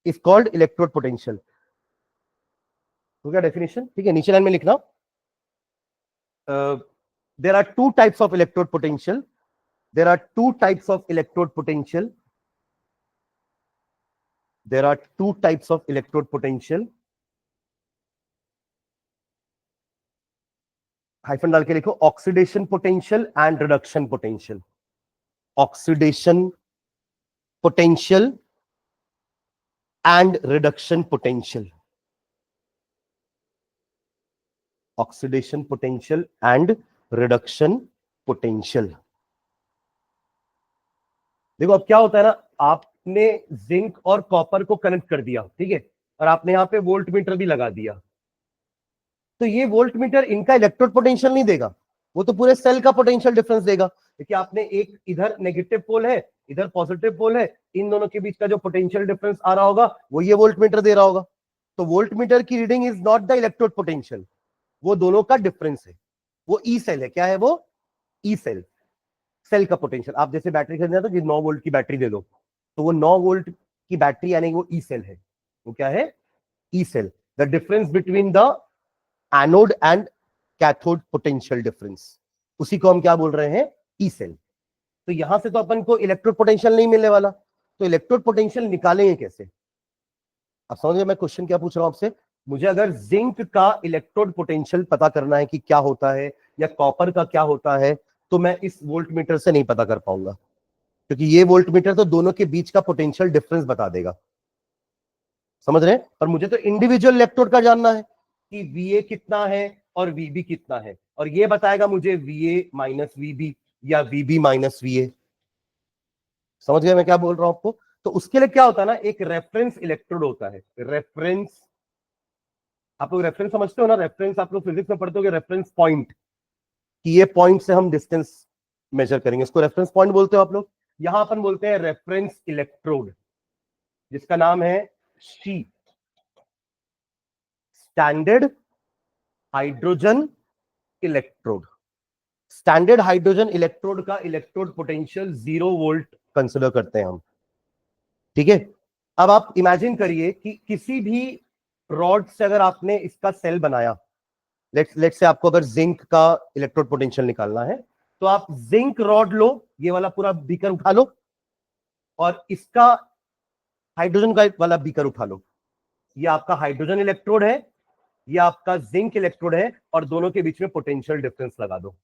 इज कॉल्ड इलेक्ट्रोड पोटेंशियल। हो गया डेफिनेशन, ठीक है, नीचे लाइन में लिखना, there are two types of electrode potential, there are two types of electrode potential, there are two types of electrode potential, hyphen डाल के लिखो, oxidation potential and reduction potential, oxidation potential and reduction potential, oxidation potential and reduction potential. देखो अब क्या होता है ना, आपने जिंक और कॉपर को कनेक्ट कर दिया, ठीक है, और आपने यहां पे वोल्ट मीटर भी लगा दिया, तो ये वोल्ट मीटर इनका इलेक्ट्रोड पोटेंशियल नहीं देगा, वो तो पूरे सेल का पोटेंशियल डिफरेंस देगा, क्योंकि आपने एक इधर नेगेटिव पोल है, इधर पॉजिटिव पोल है, इन दोनों के बीच का जो पोटेंशियल डिफरेंस आ रहा होगा वो ये वोल्ट मीटर दे रहा होगा। तो वोल्ट मीटर की reading is not the electrode potential, वो दोनों का डिफरेंस है, वो ई सेल है। क्या है वो? ई सेल, सेल का पोटेंशियल। आप जैसे बैटरी खरीदना तो 9 वोल्ट की बैटरी दे दो, तो वो 9 वोल्ट की बैटरी यानी वो ई सेल है। वो क्या है? E cell. The difference between the anode and cathode potential difference, उसी को हम क्या बोल रहे हैं? E cell. तो यहां से तो अपन को इलेक्ट्रोड पोटेंशियल नहीं मिलने वाला, तो इलेक्ट्रोड पोटेंशियल निकालेंगे कैसे? अब समझिए मैं क्वेश्चन क्या पूछ रहा हूं आपसे। मुझे अगर जिंक का इलेक्ट्रोड पोटेंशियल पता करना है कि क्या होता है, या कॉपर का क्या होता है, तो मैं इस वोल्ट मीटर से नहीं पता कर पाऊंगा, क्योंकि ये वोल्ट मीटर तो दोनों के बीच का पोटेंशियल डिफरेंस बता देगा। समझ रहे हैं? पर मुझे तो इंडिविजुअल इलेक्ट्रोड का जानना है कि VA कितना है और VB कितना है, और ये बताएगा मुझे VA माइनस VB या VB माइनस VA। समझ गए मैं क्या बोल रहा हूं आपको? तो उसके लिए क्या होता है ना, एक रेफरेंस इलेक्ट्रोड होता है। रेफरेंस, आप लोग रेफरेंस समझते हो ना? रेफरेंस आप लोग फिजिक्स में पढ़ते हो, रेफरेंस पॉइंट, कि ये पॉइंट से हम डिस्टेंस मेजर करेंगे, इसको रेफरेंस पॉइंट बोलते हो आप लोग। यहां अपन बोलते हैं रेफरेंस इलेक्ट्रोड, जिसका नाम है she, standard hydrogen electrode. Standard hydrogen electrode का इलेक्ट्रोड पोटेंशियल 0 वोल्ट कंसिडर करते हैं हम, ठीक है। अब आप इमेजिन करिए कि किसी भी रॉड से अगर आपने इसका सेल बनाया, लेट्स से आपको अगर जिंक का इलेक्ट्रोड पोटेंशियल निकालना है, तो आप जिंक रॉड लो, ये वाला पूरा बीकर उठा लो, और इसका हाइड्रोजन का वाला बीकर उठा लो। ये आपका हाइड्रोजन इलेक्ट्रोड है, ये आपका जिंक इलेक्ट्रोड है, और दोनों के बीच में पोटेंशियल डिफरेंस लगा दो।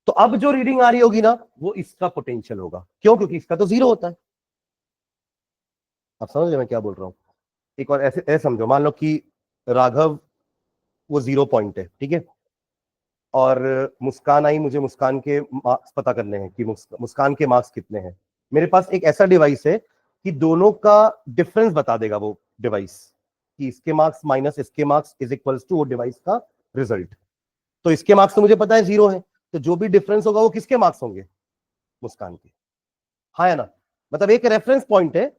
तो अब जो रीडिंग आ रही होगी ना, वो इसका पोटेंशियल होगा। क्यों? क्योंकि इसका तो जीरो होता है। आप समझ रहे मैं क्या बोल रहा हूं? एक और ऐसे समझो, मान लो कि राघव वो 0 पॉइंट है, ठीक है, और मुस्कान आई, मुझे मुस्कान के मार्क्स पता करने हैं कि मुस्कान के मार्क्स कितने हैं। मेरे पास एक ऐसा डिवाइस है कि दोनों का डिफरेंस बता देगा वो डिवाइस, कि इसके मार्क्स माइनस इसके मार्क्स इज इक्वल्स टू वो डिवाइस का रिजल्ट। तो इसके मार्क्स तो मुझे पता है 0 है, तो जो भी डिफरेंस होगा वो किसके मार्क्स होंगे? मुस्कान के। हाँ या ना? मतलब एक रेफरेंस पॉइंट है,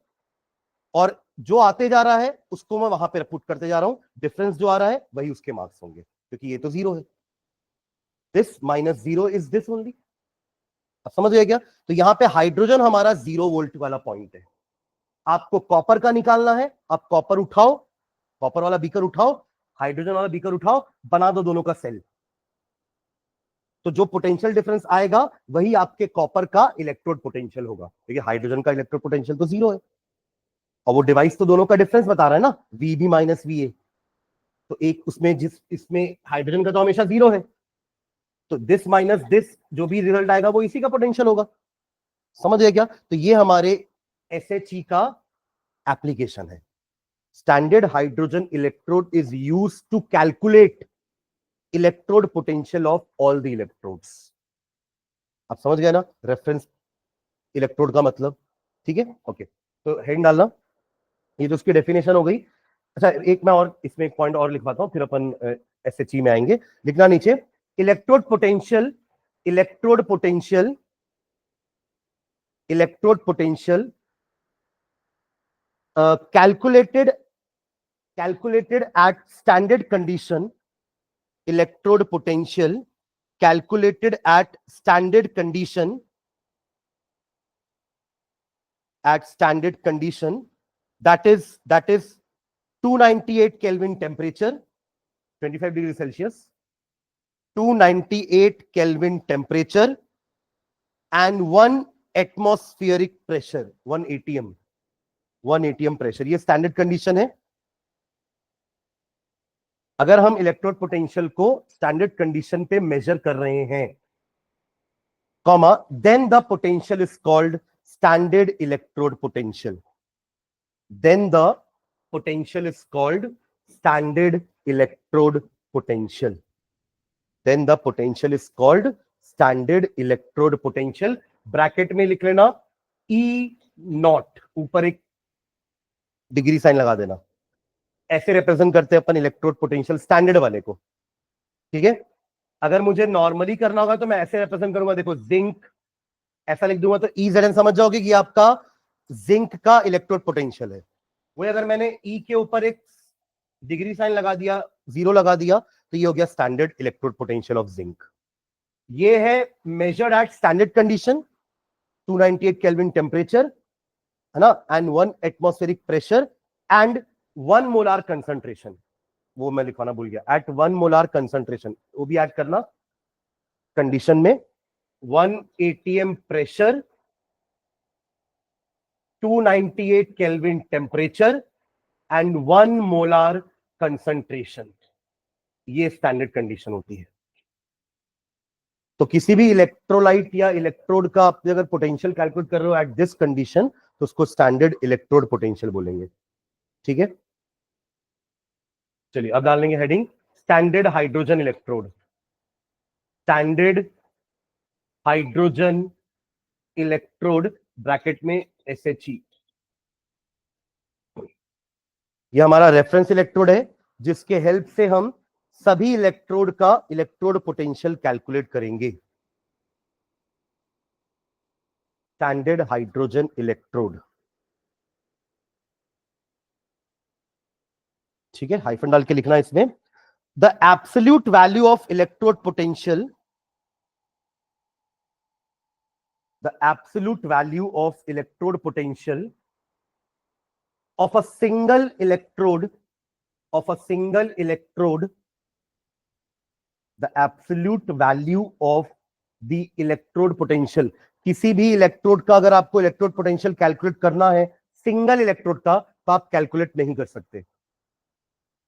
और जो आते जा रहा है उसको मैं वहां पे पुट करते जा रहा हूं, डिफरेंस जो आ रहा है वही उसके मार्क्स होंगे, क्योंकि ये तो 0 है। This minus 0 is this only. अब समझ गए क्या? तो यहां पे हाइड्रोजन हमारा 0 वोल्ट वाला पॉइंट है। आपको कॉपर का निकालना है, आप कॉपर उठाओ, कॉपर वाला बीकर उठाओ, हाइड्रोजन वाला बीकर उठाओ, बना दो दोनों का सेल। तो जो पोटेंशियल डिफरेंस आएगा वही आपके कॉपर का इलेक्ट्रोड पोटेंशियल होगा, क्योंकि हाइड्रोजन का इलेक्ट्रोड पोटेंशियल तो 0 है, और वो डिवाइस तो दोनों का डिफरेंस बता रहा है ना, वीबी माइनस वी ए। तो एक उसमें जिस इसमें हाइड्रोजन का तो हमेशा 0 है, तो दिस माइनस दिस जो भी रिजल्ट आएगा वो इसी का पोटेंशियल होगा। समझ गए क्या? तो ये हमारे एसएचई का एप्लीकेशन है। Standard hydrogen electrode is used to calculate electrode potential of all the electrodes. आप समझ गए ना रेफरेंस इलेक्ट्रोड का मतलब? ठीक है, ओके। तो हेड डालना, ये तो उसकी डेफिनेशन हो गई। अच्छा, एक मैं और इसमें एक पॉइंट और लिखवाता हूं, फिर अपन एसएचई में आएंगे। लिखना नीचे, electrode potential, electrode potential, electrode potential calculated at standard condition, electrode potential calculated at standard condition, that is 298 Kelvin temperature, 25 degrees Celsius, 298 Kelvin temperature, and 1 atmospheric pressure, 1 atm, 1 atm pressure. ये standard condition है। अगर हम electrode potential को standard condition पे measure कर रहे हैं, comma, then the potential is called standard electrode potential. Then the potential is called standard electrode potential. Then the potential is called standard electrode potential. Bracket में लिख लेना ई not, ऊपर एक डिग्री साइन लगा देना। ऐसे रिप्रेजेंट करते हैं अपन इलेक्ट्रोड पोटेंशियल स्टैंडर्ड वाले को, ठीक है। अगर मुझे नॉर्मली करना होगा तो मैं ऐसे रिप्रेजेंट करूंगा, देखो जिंक ऐसा लिख दूंगा, तो ई जेड एन समझ जाओगे कि आपका जिंक का इलेक्ट्रोड पोटेंशियल है। वही अगर मैंने ई के ऊपर एक डिग्री साइन लगा दिया, 0 लगा दिया, तो ये हो गया standard electrode potential of zinc. ये है measured eight standard condition, 298 kelvin temperature, है ना, and 1 atmospheric pressure and 1 molar concentration. वो मैं लिखवाना भूल गया, एट 1 मोलार कंसंट्रेशन, वो भी ऐड करना कंडीशन में। 1 atm pressure, 298 kelvin temperature and 1 molar concentration. ये स्टैंडर्ड कंडीशन होती है। तो किसी भी इलेक्ट्रोलाइट या इलेक्ट्रोड का आप अगर पोटेंशियल कैलकुलेट कर रहे हो एट दिस कंडीशन, तो उसको स्टैंडर्ड इलेक्ट्रोड पोटेंशियल बोलेंगे, ठीक है। चलिए अब डाल लेंगे heading, standard hydrogen electrode. Standard hydrogen electrode, bracket में एसएचई। ये हमारा रेफरेंस इलेक्ट्रोड है, जिसके हेल्प से हम सभी इलेक्ट्रोड का इलेक्ट्रोड पोटेंशियल कैलकुलेट करेंगे। स्टैंडर्ड हाइड्रोजन इलेक्ट्रोड, ठीक है, हाइफन डाल के लिखना इसमें। The absolute value of electrode potential, the absolute value of electrode potential of a single electrode of a single electrode, the absolute value of the electrode potential. किसी भी electrode का अगर आपको इलेक्ट्रोड पोटेंशियल कैलकुलेट करना है single electrode का, तो आप कैलकुलेट नहीं कर सकते।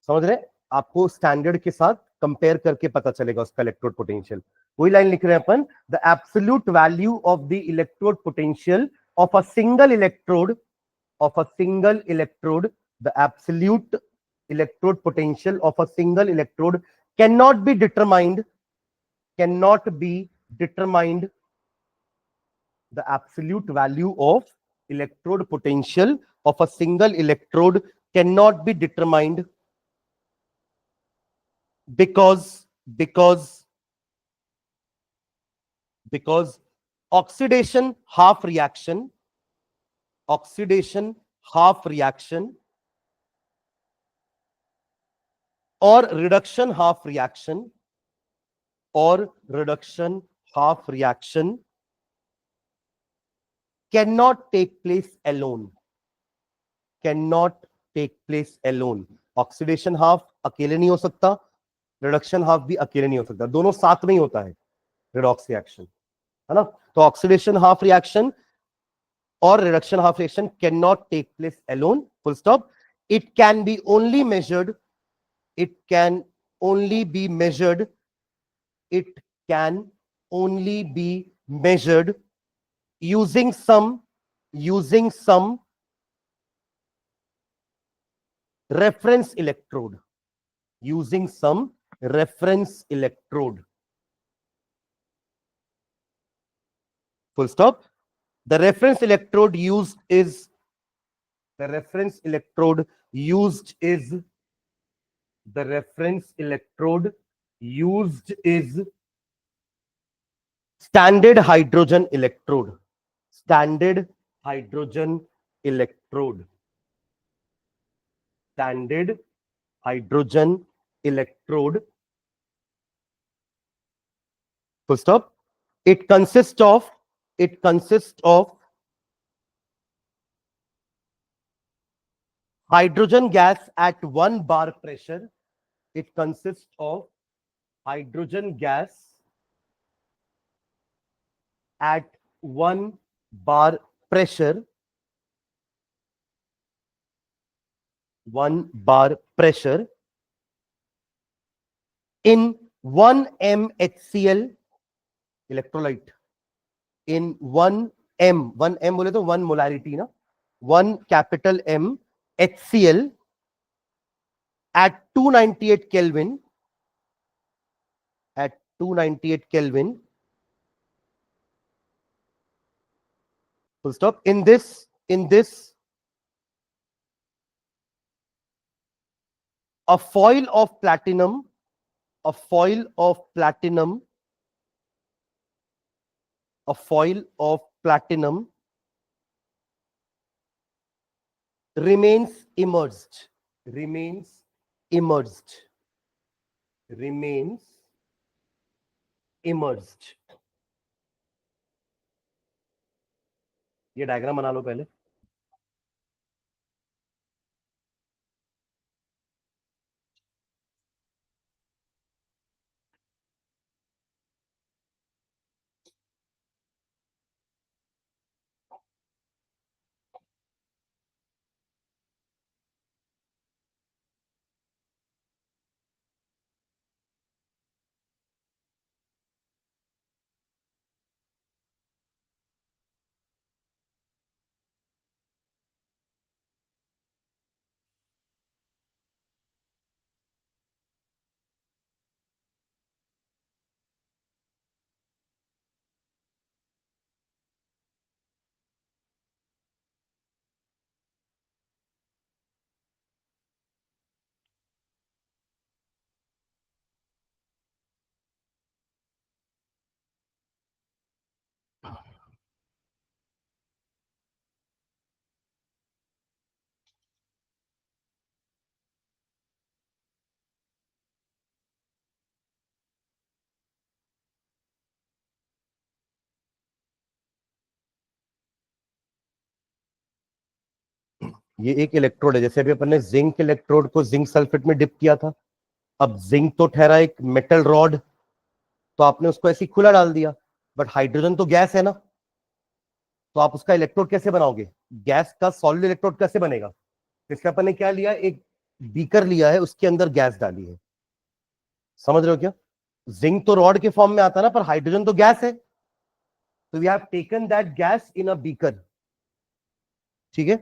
समझ रहे? आपको स्टैंडर्ड के साथ कंपेयर करके पता चलेगा उसका इलेक्ट्रोड पोटेंशियल। वही लाइन लिख रहे हैं अपन, the absolute value of the electrode potential of a single electrode, of a single electrode, the absolute electrode potential of a single electrode cannot be determined, the absolute value of electrode potential of a single electrode cannot be determined because oxidation half reaction, or reduction half reaction cannot take place alone, oxidation half अकेले नहीं हो सकता, reduction half भी अकेले नहीं हो सकता, दोनों साथ में ही होता है रिडॉक्स रिएक्शन, है ना? तो ऑक्सीडेशन हाफ रिएक्शन और reduction half reaction can not take place alone, full stop. It can be only measured, it can only be measured, it can only be measured using some reference electrode, using some reference electrode, full stop। The reference electrode used is the reference electrode used is the reference electrode used is standard hydrogen electrode, standard hydrogen electrode, standard hydrogen electrode, full stop। It consists of hydrogen gas at 1 bar pressure, it consists of hydrogen gas at 1 bar pressure, 1 bar pressure in 1 m HCl electrolyte, in 1 m, 1 m बोले तो 1 molarity ना, 1 capital M HCl at 298 Kelvin, at 298 Kelvin, full stop। In this a foil of platinum, a foil of platinum, a foil of platinum remains immersed, remains immersed, remains immersed। ये diagram बना लो पहले। ये एक electrode है, जैसे अभी अपन ने zinc electrode को जिंक सल्फेट में डिप किया था। अब जिंक तो ठहरा एक मेटल रॉड, तो आपने उसको ऐसे खुला डाल दिया, बट हाइड्रोजन तो गैस है ना, तो आप उसका इलेक्ट्रोड कैसे बनाओगे? गैस का सॉलिड इलेक्ट्रोड कैसे बनेगा? तो इसलिए अपन ने क्या लिया, एक बीकर लिया है, उसके अंदर गैस डाली है। समझ रहे हो क्या? जिंक तो रॉड के फॉर्म में आता है ना, पर हाइड्रोजन तो गैस है, तो we have taken that gas in a beaker. ठीक है,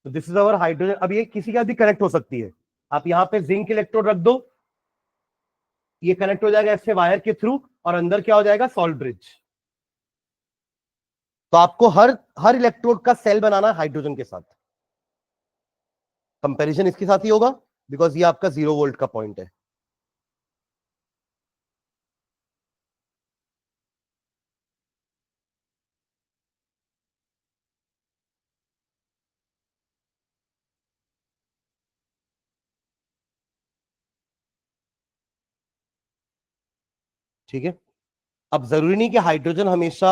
तो दिस इज अवर हाइड्रोजन। अब ये किसी का भी कनेक्ट हो सकती है। आप यहां पे जिंक इलेक्ट्रोड रख दो, ये कनेक्ट हो जाएगा ऐसे वायर के थ्रू, और अंदर क्या हो जाएगा, सॉल्ट ब्रिज। तो आपको हर हर इलेक्ट्रोड का सेल बनाना है हाइड्रोजन के साथ। कंपैरिजन इसके साथ ही होगा, बिकॉज ये आपका 0 वोल्ट का पॉइंट है। ठीक है, अब जरूरी नहीं कि हाइड्रोजन हमेशा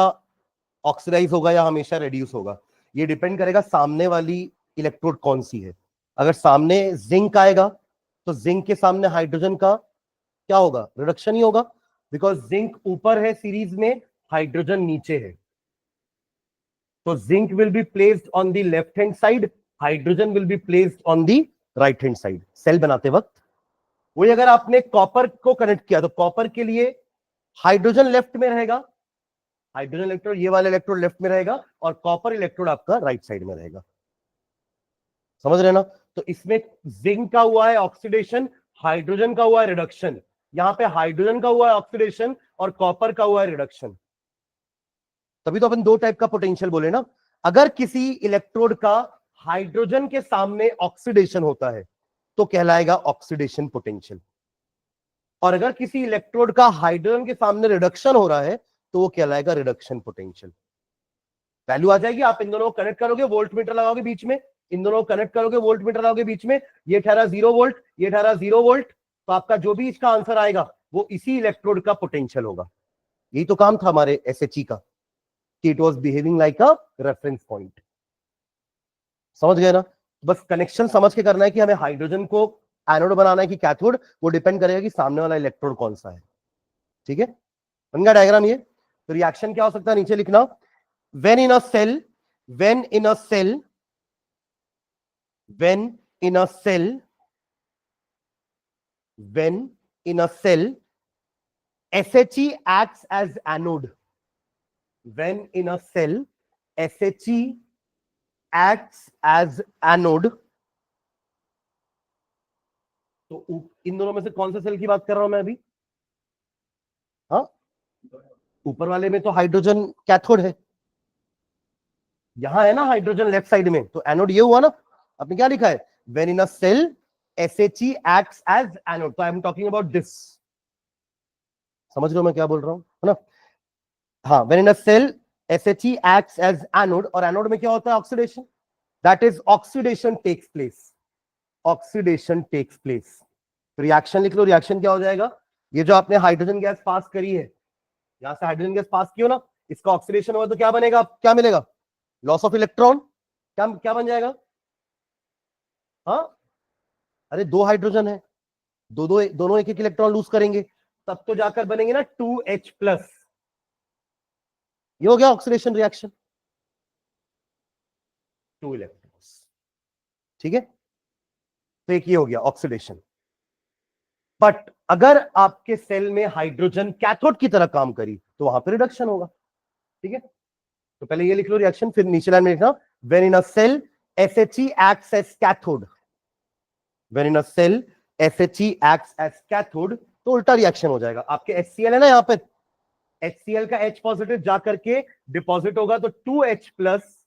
ऑक्सीडाइज होगा या हमेशा रेड्यूस होगा, ये डिपेंड करेगा सामने वाली इलेक्ट्रोड कौन सी है। अगर सामने जिंक आएगा, तो जिंक के सामने हाइड्रोजन का क्या होगा, रिडक्शन ही होगा, बिकॉज जिंक ऊपर है सीरीज में, हाइड्रोजन नीचे है। तो zinc will be placed on the left hand side, hydrogen will be placed on the right hand side cell बनाते वक्त। वही अगर आपने कॉपर को कनेक्ट किया, तो कॉपर के लिए हाइड्रोजन लेफ्ट में रहेगा, हाइड्रोजन इलेक्ट्रोड, ये वाला इलेक्ट्रोड लेफ्ट में रहेगा, और कॉपर इलेक्ट्रोड आपका राइट साइड में रहेगा। समझ रहे ना? तो इसमें जिंक का हुआ है ऑक्सीडेशन, हाइड्रोजन का हुआ है रिडक्शन। यहां पे हाइड्रोजन का हुआ है ऑक्सीडेशन और कॉपर का हुआ है रिडक्शन। तभी तो अपन दो टाइप का पोटेंशियल बोले ना। अगर किसी इलेक्ट्रोड का हाइड्रोजन के सामने ऑक्सीडेशन होता है, तो कहलाएगा ऑक्सीडेशन पोटेंशियल, और अगर किसी इलेक्ट्रोड का हाइड्रोजन के सामने रिडक्शन हो रहा है, तो वो कहलाएगा रिडक्शन पोटेंशियल। वैल्यू आ जाएगी, आप इन दोनों को कनेक्ट करोगे, वोल्ट मीटर लगाओगे बीच में, इन दोनों को कनेक्ट करोगे, वोल्ट मीटर लगाओगे बीच में, ये ठहरा 0 वोल्ट, ये ठहरा 0 वोल्ट, तो आपका जो भी इसका आंसर आएगा वो इसी इलेक्ट्रोड का पोटेंशियल होगा। यही तो काम था हमारे एसएचई का, कि it was behaving like a reference point. समझ गए ना? बस कनेक्शन समझ के करना है कि हमें हाइड्रोजन को एनोड बनाना है कि कैथोड, वो डिपेंड करेगा कि सामने वाला इलेक्ट्रोड कौन सा है। ठीक है, बन गया डायग्राम ये। तो रिएक्शन क्या हो सकता है, नीचे लिखना। when in a cell when in a cell when in a cell when in a cell SHE acts as anode. When in a cell SHE acts as anode, तो इन दोनों में से कौन सा सेल की बात कर रहा हूं मैं अभी? हाँ, ऊपर वाले में तो हाइड्रोजन कैथोड है, यहां है ना हाइड्रोजन लेफ्ट साइड में, तो एनोड ये हुआ ना। आपने क्या लिखा है, when in a cell SHE acts as anode, तो I am talking about this. समझ रहे हो मैं क्या बोल रहा हूं, है ना? हाँ, when in a cell SHE acts as anode, और एनोड में क्या होता है, oxidation. That is oxidation takes place, oxidation takes place. Reaction लिख लो, रिएक्शन क्या हो जाएगा, ये जो आपने हाइड्रोजन गैस पास करी है, यहां से हाइड्रोजन गैस पास की हो ना, इसका ऑक्सीडेशन हुआ तो क्या बनेगा, क्या मिलेगा, लॉस ऑफ इलेक्ट्रॉन। क्या क्या बन जाएगा? हाँ, अरे दो हाइड्रोजन है, दोनों एक एक इलेक्ट्रॉन लूज करेंगे, तब तो जाकर बनेंगे ना 2H+। ये हो गया ऑक्सीडेशन रिएक्शन, 2 इलेक्ट्रॉन्स। ठीक है, तो एक ये हो गया ऑक्सीडेशन। बट अगर आपके सेल में हाइड्रोजन कैथोड की तरह काम करी, तो वहां पर रिडक्शन होगा। ठीक है, तो पहले ये लिख लो रिएक्शन, फिर नीचे लाइन में लिखना, when in a cell SHE acts as cathode, when in a cell SHE acts as cathode, तो उल्टा रिएक्शन हो जाएगा। आपके HCl है ना, यहां पे HCl का H पॉजिटिव जाकर के डिपॉजिट होगा, तो 2H plus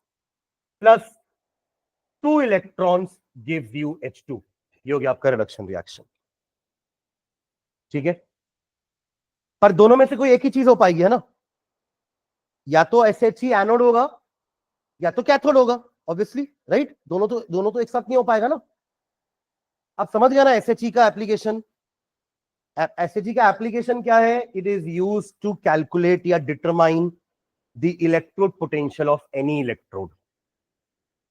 2 electrons gives you H2। ये हो गया आपका रिडक्शन रिएक्शन। ठीक है, पर दोनों में से कोई एक ही चीज हो पाएगी, है ना? या तो SHE एनोड होगा, या तो कैथोड होगा, ऑब्वियसली, राइट। दोनों तो एक साथ नहीं हो पाएगा ना। आप समझ गया ना SHE का एप्लीकेशन? SHE का एप्लीकेशन क्या है, it is used to calculate या determine the electrode potential of any electrode.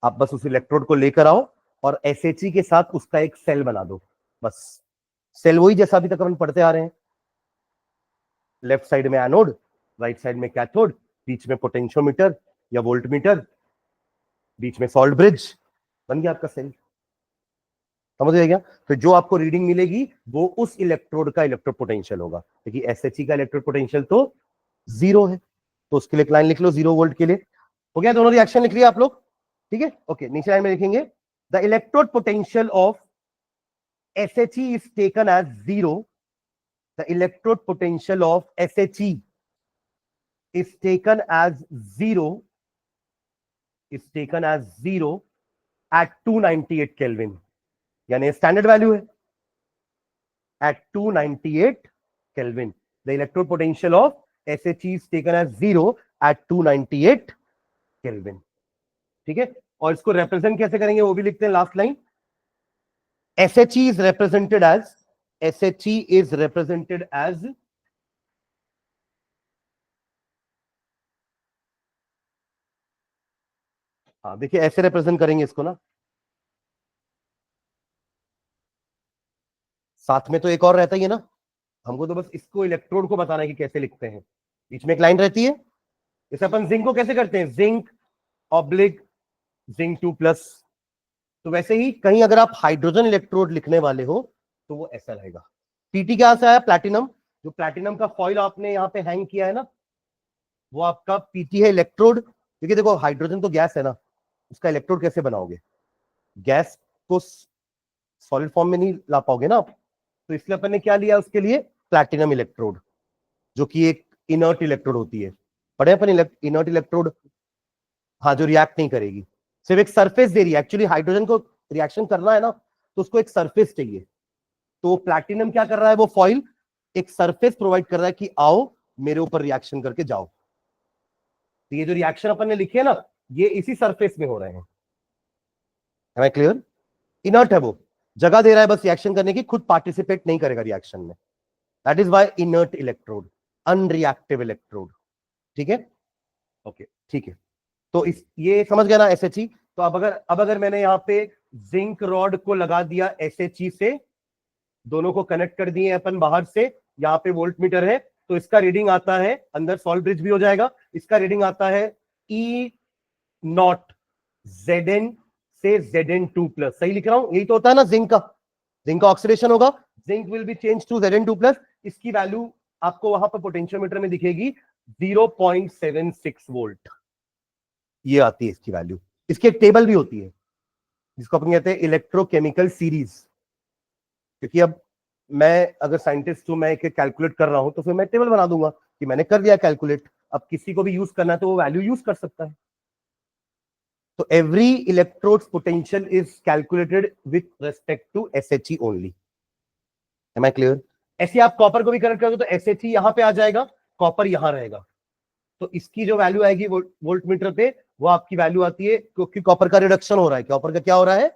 आप बस उस इलेक्ट्रोड को लेकर आओ और SHE के साथ उसका एक सेल बना दो, बस। सेल वही जैसा अभी तक अपन पढ़ते आ रहे हैं, लेफ्ट साइड में एनोड, राइट साइड में कैथोड, बीच में पोटेंशियोमीटर या वोल्टमीटर, बीच में सॉल्ट ब्रिज, बन गया आपका सेल। समझ गया? तो जो आपको रीडिंग मिलेगी वो उस इलेक्ट्रोड का इलेक्ट्रो पोटेंशियल होगा, क्योंकि SHE का इलेक्ट्रो पोटेंशियल तो 0 है, तो उसके लिए एक लाइन लिख लो 0 वोल्ट के लिए। हो गया? दोनों रिएक्शन लिख लिया आप लोग? ठीक है, ओके। नीचे लाइन में लिखेंगे the electrode potential of SHE is taken as 0. The electrode potential of SHE is taken as 0 at 298 Kelvin. यानी स्टैंडर्ड वैल्यू है at 298 Kelvin. The electrode potential of SHE is taken as 0 at 298 Kelvin. ठीक है, और इसको represent कैसे करेंगे वो भी लिखते हैं last line. SHE is represented as हाँ देखिए ऐसे रिप्रेजेंट करेंगे इसको ना, साथ में तो एक और रहता ही है ना, हमको तो बस इसको इलेक्ट्रोड को बताना है कि कैसे लिखते हैं। बीच में एक लाइन रहती है, जैसे अपन जिंक को कैसे करते हैं, जिंक ऑब्लिक जिंक 2+, तो वैसे ही कहीं अगर आप हाइड्रोजन इलेक्ट्रोड लिखने वाले हो तो वो ऐसा रहेगा। पीटी क्या से आया? प्लैटिनम। जो प्लैटिनम का फॉइल आपने यहाँ पे हैंग किया है ना, वो आपका पीटी है इलेक्ट्रोड। क्योंकि देखो हाइड्रोजन तो गैस है ना, उसका इलेक्ट्रोड कैसे बनाओगे? गैस को सॉलिड फॉर्म में नहीं ला पाओगे ना आप, तो इसलिए अपन ने क्या लिया उसके लिए? प्लैटिनम इलेक्ट्रोड, जो कि एक इनर्ट इलेक्ट्रोड होती है। पढ़े अपन इनर्ट इलेक्ट्रोड? हाँ, जो रिएक्ट नहीं करेगी, सिर्फ एक सरफेस दे रही है। एक्चुअली हाइड्रोजन को रिएक्शन करना है ना, तो उसको एक सरफेस चाहिए। तो प्लैटिनम क्या कर रहा है? वो फॉइल एक सरफेस प्रोवाइड कर रहा है कि आओ मेरे ऊपर रिएक्शन करके जाओ। तो ये जो रिएक्शन अपन ने लिखे है ना, ये इसी सरफेस में हो रहे हैं। Am I clear? इनर्ट है, वो जगह दे रहा है बस रिएक्शन करने की, खुद पार्टिसिपेट नहीं करेगा रिएक्शन में। That is why inert electrode, unreactive electrode. ठीक है, ओके ठीक है। तो इस ये समझ गया ना SHE? तो अब अगर मैंने यहाँ पे जिंक रॉड को लगा दिया SHE से, दोनों को कनेक्ट कर दिए अपन बाहर से, यहाँ पे वोल्ट मीटर है, तो इसका रीडिंग आता है, अंदर सॉल्ट ब्रिज भी हो जाएगा, इसका रीडिंग आता है E0 Zn से Zn2+। सही लिख रहा हूं? यही तो होता है ना जिंक का ऑक्सीडेशन होगा, zinc will be change to Zn2+। इसकी वैल्यू आपको वहां पर पोटेंशियोमीटर में दिखेगी 0.76 वोल्ट, ये आती है इसकी वैल्यू। इसकी एक टेबल भी होती है जिसको अपन कहते हैं इलेक्ट्रोकेमिकल सीरीज। क्योंकि अब मैं अगर साइंटिस्ट हूं, मैं एक कैलकुलेट कर रहा हूं, तो फिर मैं टेबल बना दूंगा कि मैंने कर दिया कैलकुलेट। अब किसी को भी यूज करना है तो वो वैल्यू यूज कर सकता है। तो every electrode potential is calculated with respect to SHE only. Am I clear? ऐसे आप कॉपर को भी कनेक्ट करोगे तो SHE यहां पे आ जाएगा, कॉपर यहां रहेगा, तो इसकी जो वैल्यू आएगी वोल्ट मीटर पे, वो आपकी वैल्यू आती है, क्योंकि कॉपर का रिडक्शन हो रहा है। कॉपर का क्या हो रहा है?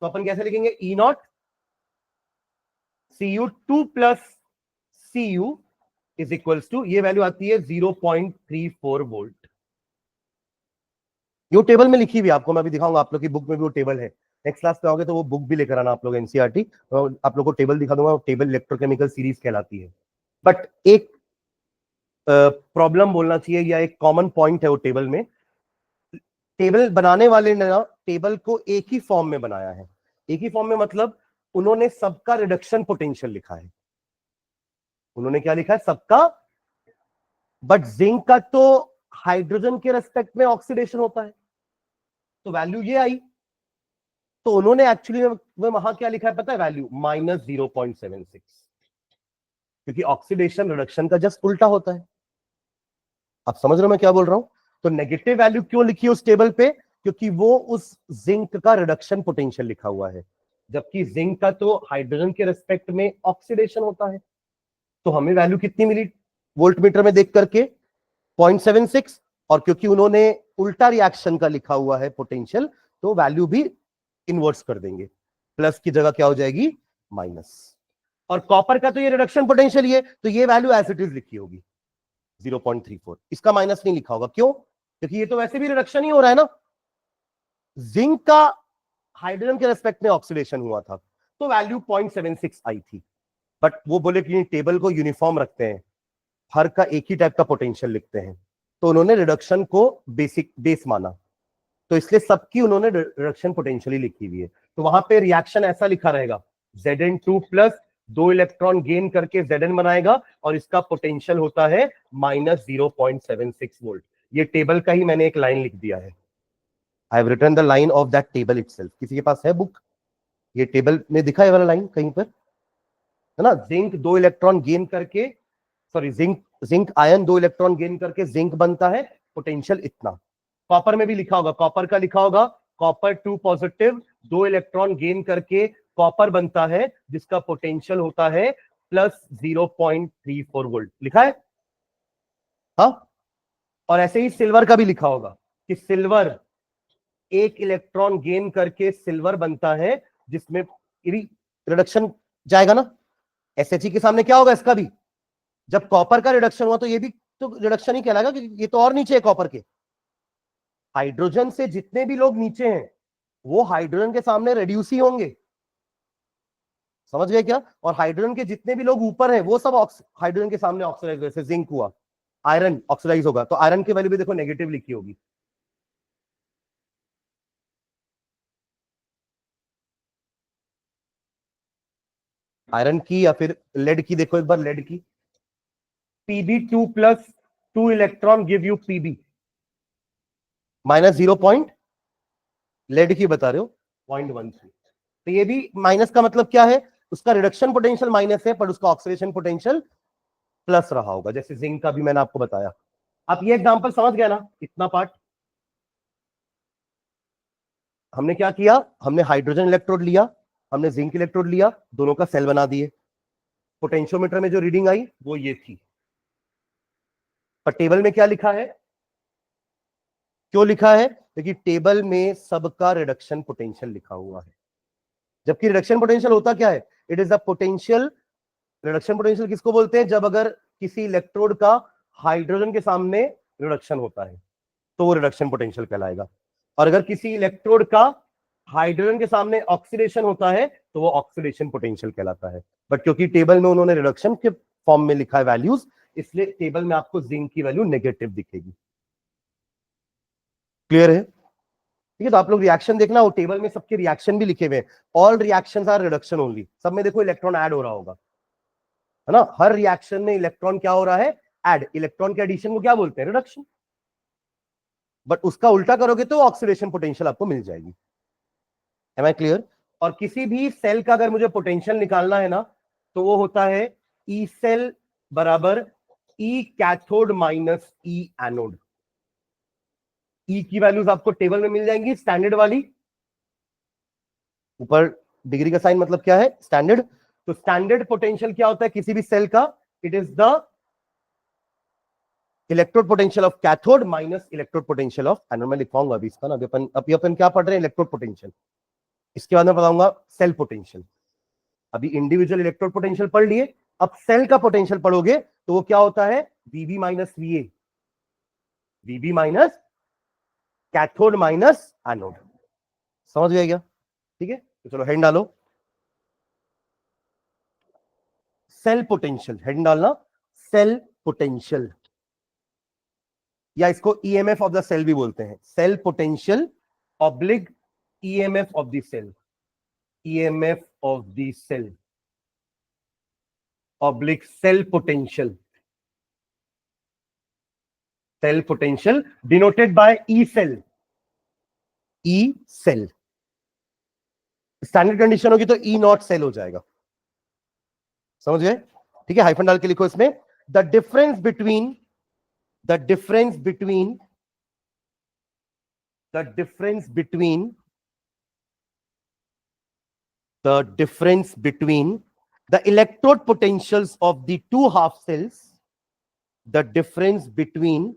तो अपन कैसे लिखेंगे? E0 Cu2+ Cu is equals to, ये वैल्यू आती है 0.34 वोल्ट। ये टेबल में लिखी हुई, आपको मैं अभी दिखाऊंगा, आप लोग की बुक में भी वो टेबल है। नेक्स्ट क्लास पे आओगे तो वो बुक भी लेकर आना आप लोग, NCERT, आप लोग को टेबल दिखा दूंगा। टेबल इलेक्ट्रोकेमिकल सीरीज कहलाती है। बट एक प्रॉब्लम बोलना चाहिए, या एक कॉमन पॉइंट है वो टेबल में। टेबल बनाने वाले ने ना टेबल को एक ही फॉर्म में बनाया है। एक ही फॉर्म में मतलब उन्होंने सबका रिडक्शन पोटेंशियल लिखा है। उन्होंने क्या लिखा है? सबका। बट जिंक का तो हाइड्रोजन के रेस्पेक्ट में ऑक्सीडेशन होता है, तो वैल्यू ये आई। तो उन्होंने एक्चुअली में वहां क्या लिखा है पता है? वैल्यू -0.76, क्योंकि ऑक्सीडेशन रिडक्शन का जस्ट उल्टा होता है। आप समझ रहे हो मैं क्या बोल रहा हूं? तो नेगेटिव वैल्यू क्यों लिखी है उस टेबल पे? क्योंकि वो उस जिंक का रिडक्शन पोटेंशियल लिखा हुआ है, जबकि जिंक का तो हाइड्रोजन के रेस्पेक्ट में ऑक्सीडेशन होता है। तो हमें वैल्यू कितनी मिली वोल्ट मीटर में देख करके? 0.76। और क्योंकि उन्होंने उल्टा रिएक्शन का लिखा हुआ है पोटेंशियल, तो वैल्यू भी इन्वर्स कर देंगे, प्लस की जगह क्या हो जाएगी? माइनस। और कॉपर का तो ये रिडक्शन पोटेंशियल ही है, तो ये वैल्यू एज इट इज लिखी होगी 0.34। इसका माइनस नहीं लिखा होगा, क्यों? क्योंकि ये तो वैसे भी रिडक्शन ही हो रहा है ना, जिंक का हाइड्रोजन के रेस्पेक्ट में ऑक्सीडेशन हुआ था तो वैल्यू 0.76 आई थी, बट वो बोले कि टेबल को यूनिफॉर्म रखते हैं, हर का एक ही टाइप का पोटेंशियल लिखते हैं, तो उन्होंने रिडक्शन को बेस माना, तो इसलिए सबकी उन्होंने रिडक्शन पोटेंशियली लिखी हुई है। तो वहां पे रिएक्शन ऐसा लिखा रहेगा, Zn2 प्लस 2 इलेक्ट्रॉन गेन करके Zn बनाएगा और इसका पोटेंशियल होता है -0.76 वोल्ट। ये टेबल का ही मैंने एक लाइन लिख दिया है, I have written the line of that table itself. किसी के पास है बुक? ये टेबल में दिखा है वाला लाइन कहीं पर, है ना? जिंक 2 इलेक्ट्रॉन गेन करके, sorry zinc ion 2 electron gain करके जिंक बनता है, पोटेंशियल इतना। कॉपर में भी लिखा होगा, कॉपर का लिखा होगा कॉपर 2 पॉजिटिव 2 इलेक्ट्रॉन गेन करके कॉपर बनता है जिसका पोटेंशियल होता है +0.34 वोल्ट, लिखा है। हाँ, और ऐसे ही सिल्वर का भी लिखा होगा कि सिल्वर 1 इलेक्ट्रॉन गेन करके सिल्वर बनता है जिसमें रिडक्शन जाएगा ना, SHE के सामने क्या होगा इसका भी, जब कॉपर का रिडक्शन हुआ तो ये भी तो रिडक्शन ही कहलाएगा, क्योंकि ये तो और नीचे है कॉपर के। हाइड्रोजन से जितने भी लोग नीचे हैं वो हाइड्रोजन के सामने रेड्यूस ही होंगे, समझ गए क्या? और हाइड्रोजन के जितने भी लोग ऊपर हैं वो सब हाइड्रोजन के सामने ऑक्सीडाइज, जैसे जिंक हुआ, आयरन ऑक्सीडाइज होगा, तो आयरन की वैल्यू भी देखो नेगेटिव लिखी होगी। आयरन की या फिर लेड की, देखो एक बार लेड की, Pb2 plus 2 electron give you Pb -0 point, lead की बता रहे हो 0.13। तो ये भी माइनस का मतलब क्या है, उसका रिडक्शन पोटेंशियल माइनस है पर उसका ऑक्सीडेशन पोटेंशियल प्लस रहा होगा, जैसे जिंक का भी मैंने आपको बताया। आप ये एग्जांपल समझ गया ना, इतना पार्ट हमने क्या किया, हमने हाइड्रोजन इलेक्ट्रोड लिया, हमने जिंक इलेक्ट्रोड लिया, दोनों का सेल बना दिए, पोटेंशियोमीटर में जो रीडिंग आई वो ये थी, पर टेबल में क्या लिखा है, क्यों लिखा है, क्योंकि टेबल में सबका रिडक्शन पोटेंशियल लिखा हुआ है, जबकि रिडक्शन पोटेंशियल होता क्या है, it is the potential, reduction potential किसको बोलते हैं, जब अगर किसी इलेक्ट्रोड का हाइड्रोजन के सामने रिडक्शन होता है तो वो रिडक्शन पोटेंशियल कहलाएगा, और अगर किसी इलेक्ट्रोड का हाइड्रोजन के सामने ऑक्सीडेशन होता है तो वो ऑक्सीडेशन पोटेंशियल कहलाता है। बट क्योंकि टेबल में उन्होंने रिडक्शन के फॉर्म में लिखा है वैल्यूज, इसलिए टेबल में आपको जिंक की वैल्यू नेगेटिव दिखेगी। क्लियर है? ठीक है, तो आप लोग रिएक्शन देखना, वो टेबल में सबके रिएक्शन भी लिखे हुए हैं, all reactions are reduction only, सब में देखो इलेक्ट्रॉन ऐड हो रहा होगा, है ना? हर रिएक्शन में इलेक्ट्रॉन क्या हो रहा है, ऐड, इलेक्ट्रॉन के एडिशन को क्या बोलते हैं, रिडक्शन। बट उसका उल्टा करोगे तो ऑक्सीडेशन पोटेंशियल आपको मिल जाएगी। Am I clear? और किसी भी सेल का अगर मुझे पोटेंशियल निकालना है ना, तो वो होता है ई सेल बराबर ई कैथोड माइनस ई एनोड। ई की वैल्यूज आपको टेबल में मिल जाएंगी स्टैंडर्ड वाली, ऊपर डिग्री का साइन मतलब क्या है, स्टैंडर्ड। तो स्टैंडर्ड पोटेंशियल क्या होता है किसी भी सेल का, it is the electrode potential of cathode minus electrode potential of anode. मैं लिखवाऊंगा अभी इसका ना, अभी अपन क्या पढ़ रहे हैं, इलेक्ट्रोड पोटेंशियल, इसके बाद मैं बताऊंगा सेल पोटेंशियल। अभी इंडिविजुअल इलेक्ट्रोड पोटेंशियल पढ़ लिए, अब सेल का पोटेंशियल पढ़ोगे तो वो क्या होता है, VB minus VA, VB minus cathode minus anode. समझ गया क्या? ठीक है, तो चलो हेड डालो, सेल पोटेंशियल, हेड डालना सेल पोटेंशियल, या इसको ईएमएफ ऑफ द सेल भी बोलते हैं, cell potential oblique EMF of the cell, EMF of the cell oblique cell potential, cell potential denoted by E cell, E cell. Standard condition होगी तो E naught cell हो जाएगा, समझ गए? ठीक है, हाइफन डाल के लिखो इसमें, the difference between, the difference between, the difference between, the difference between the electrode potentials of the two half cells, the difference between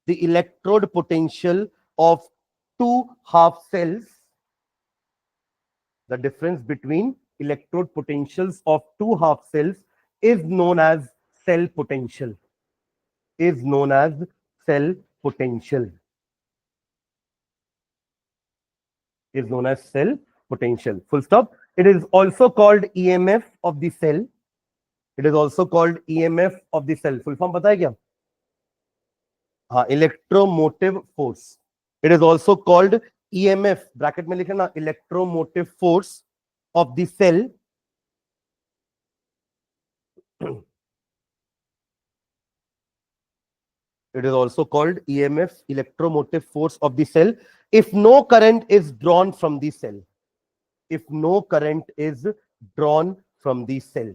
the electrode potential of two half cells, the difference between electrode potentials of two half cells is known as cell potential, is known as cell potential. is known as cell potential. Full stop. It is also called EMF of the cell. It is also called EMF of the cell. Full form पता है क्या? हाँ, electromotive force. It is also called EMF, bracket में लिखे ना, electromotive force of the cell. It is also called EMF, electromotive force of the cell, if no current is drawn from the cell. If no current is drawn from the cell.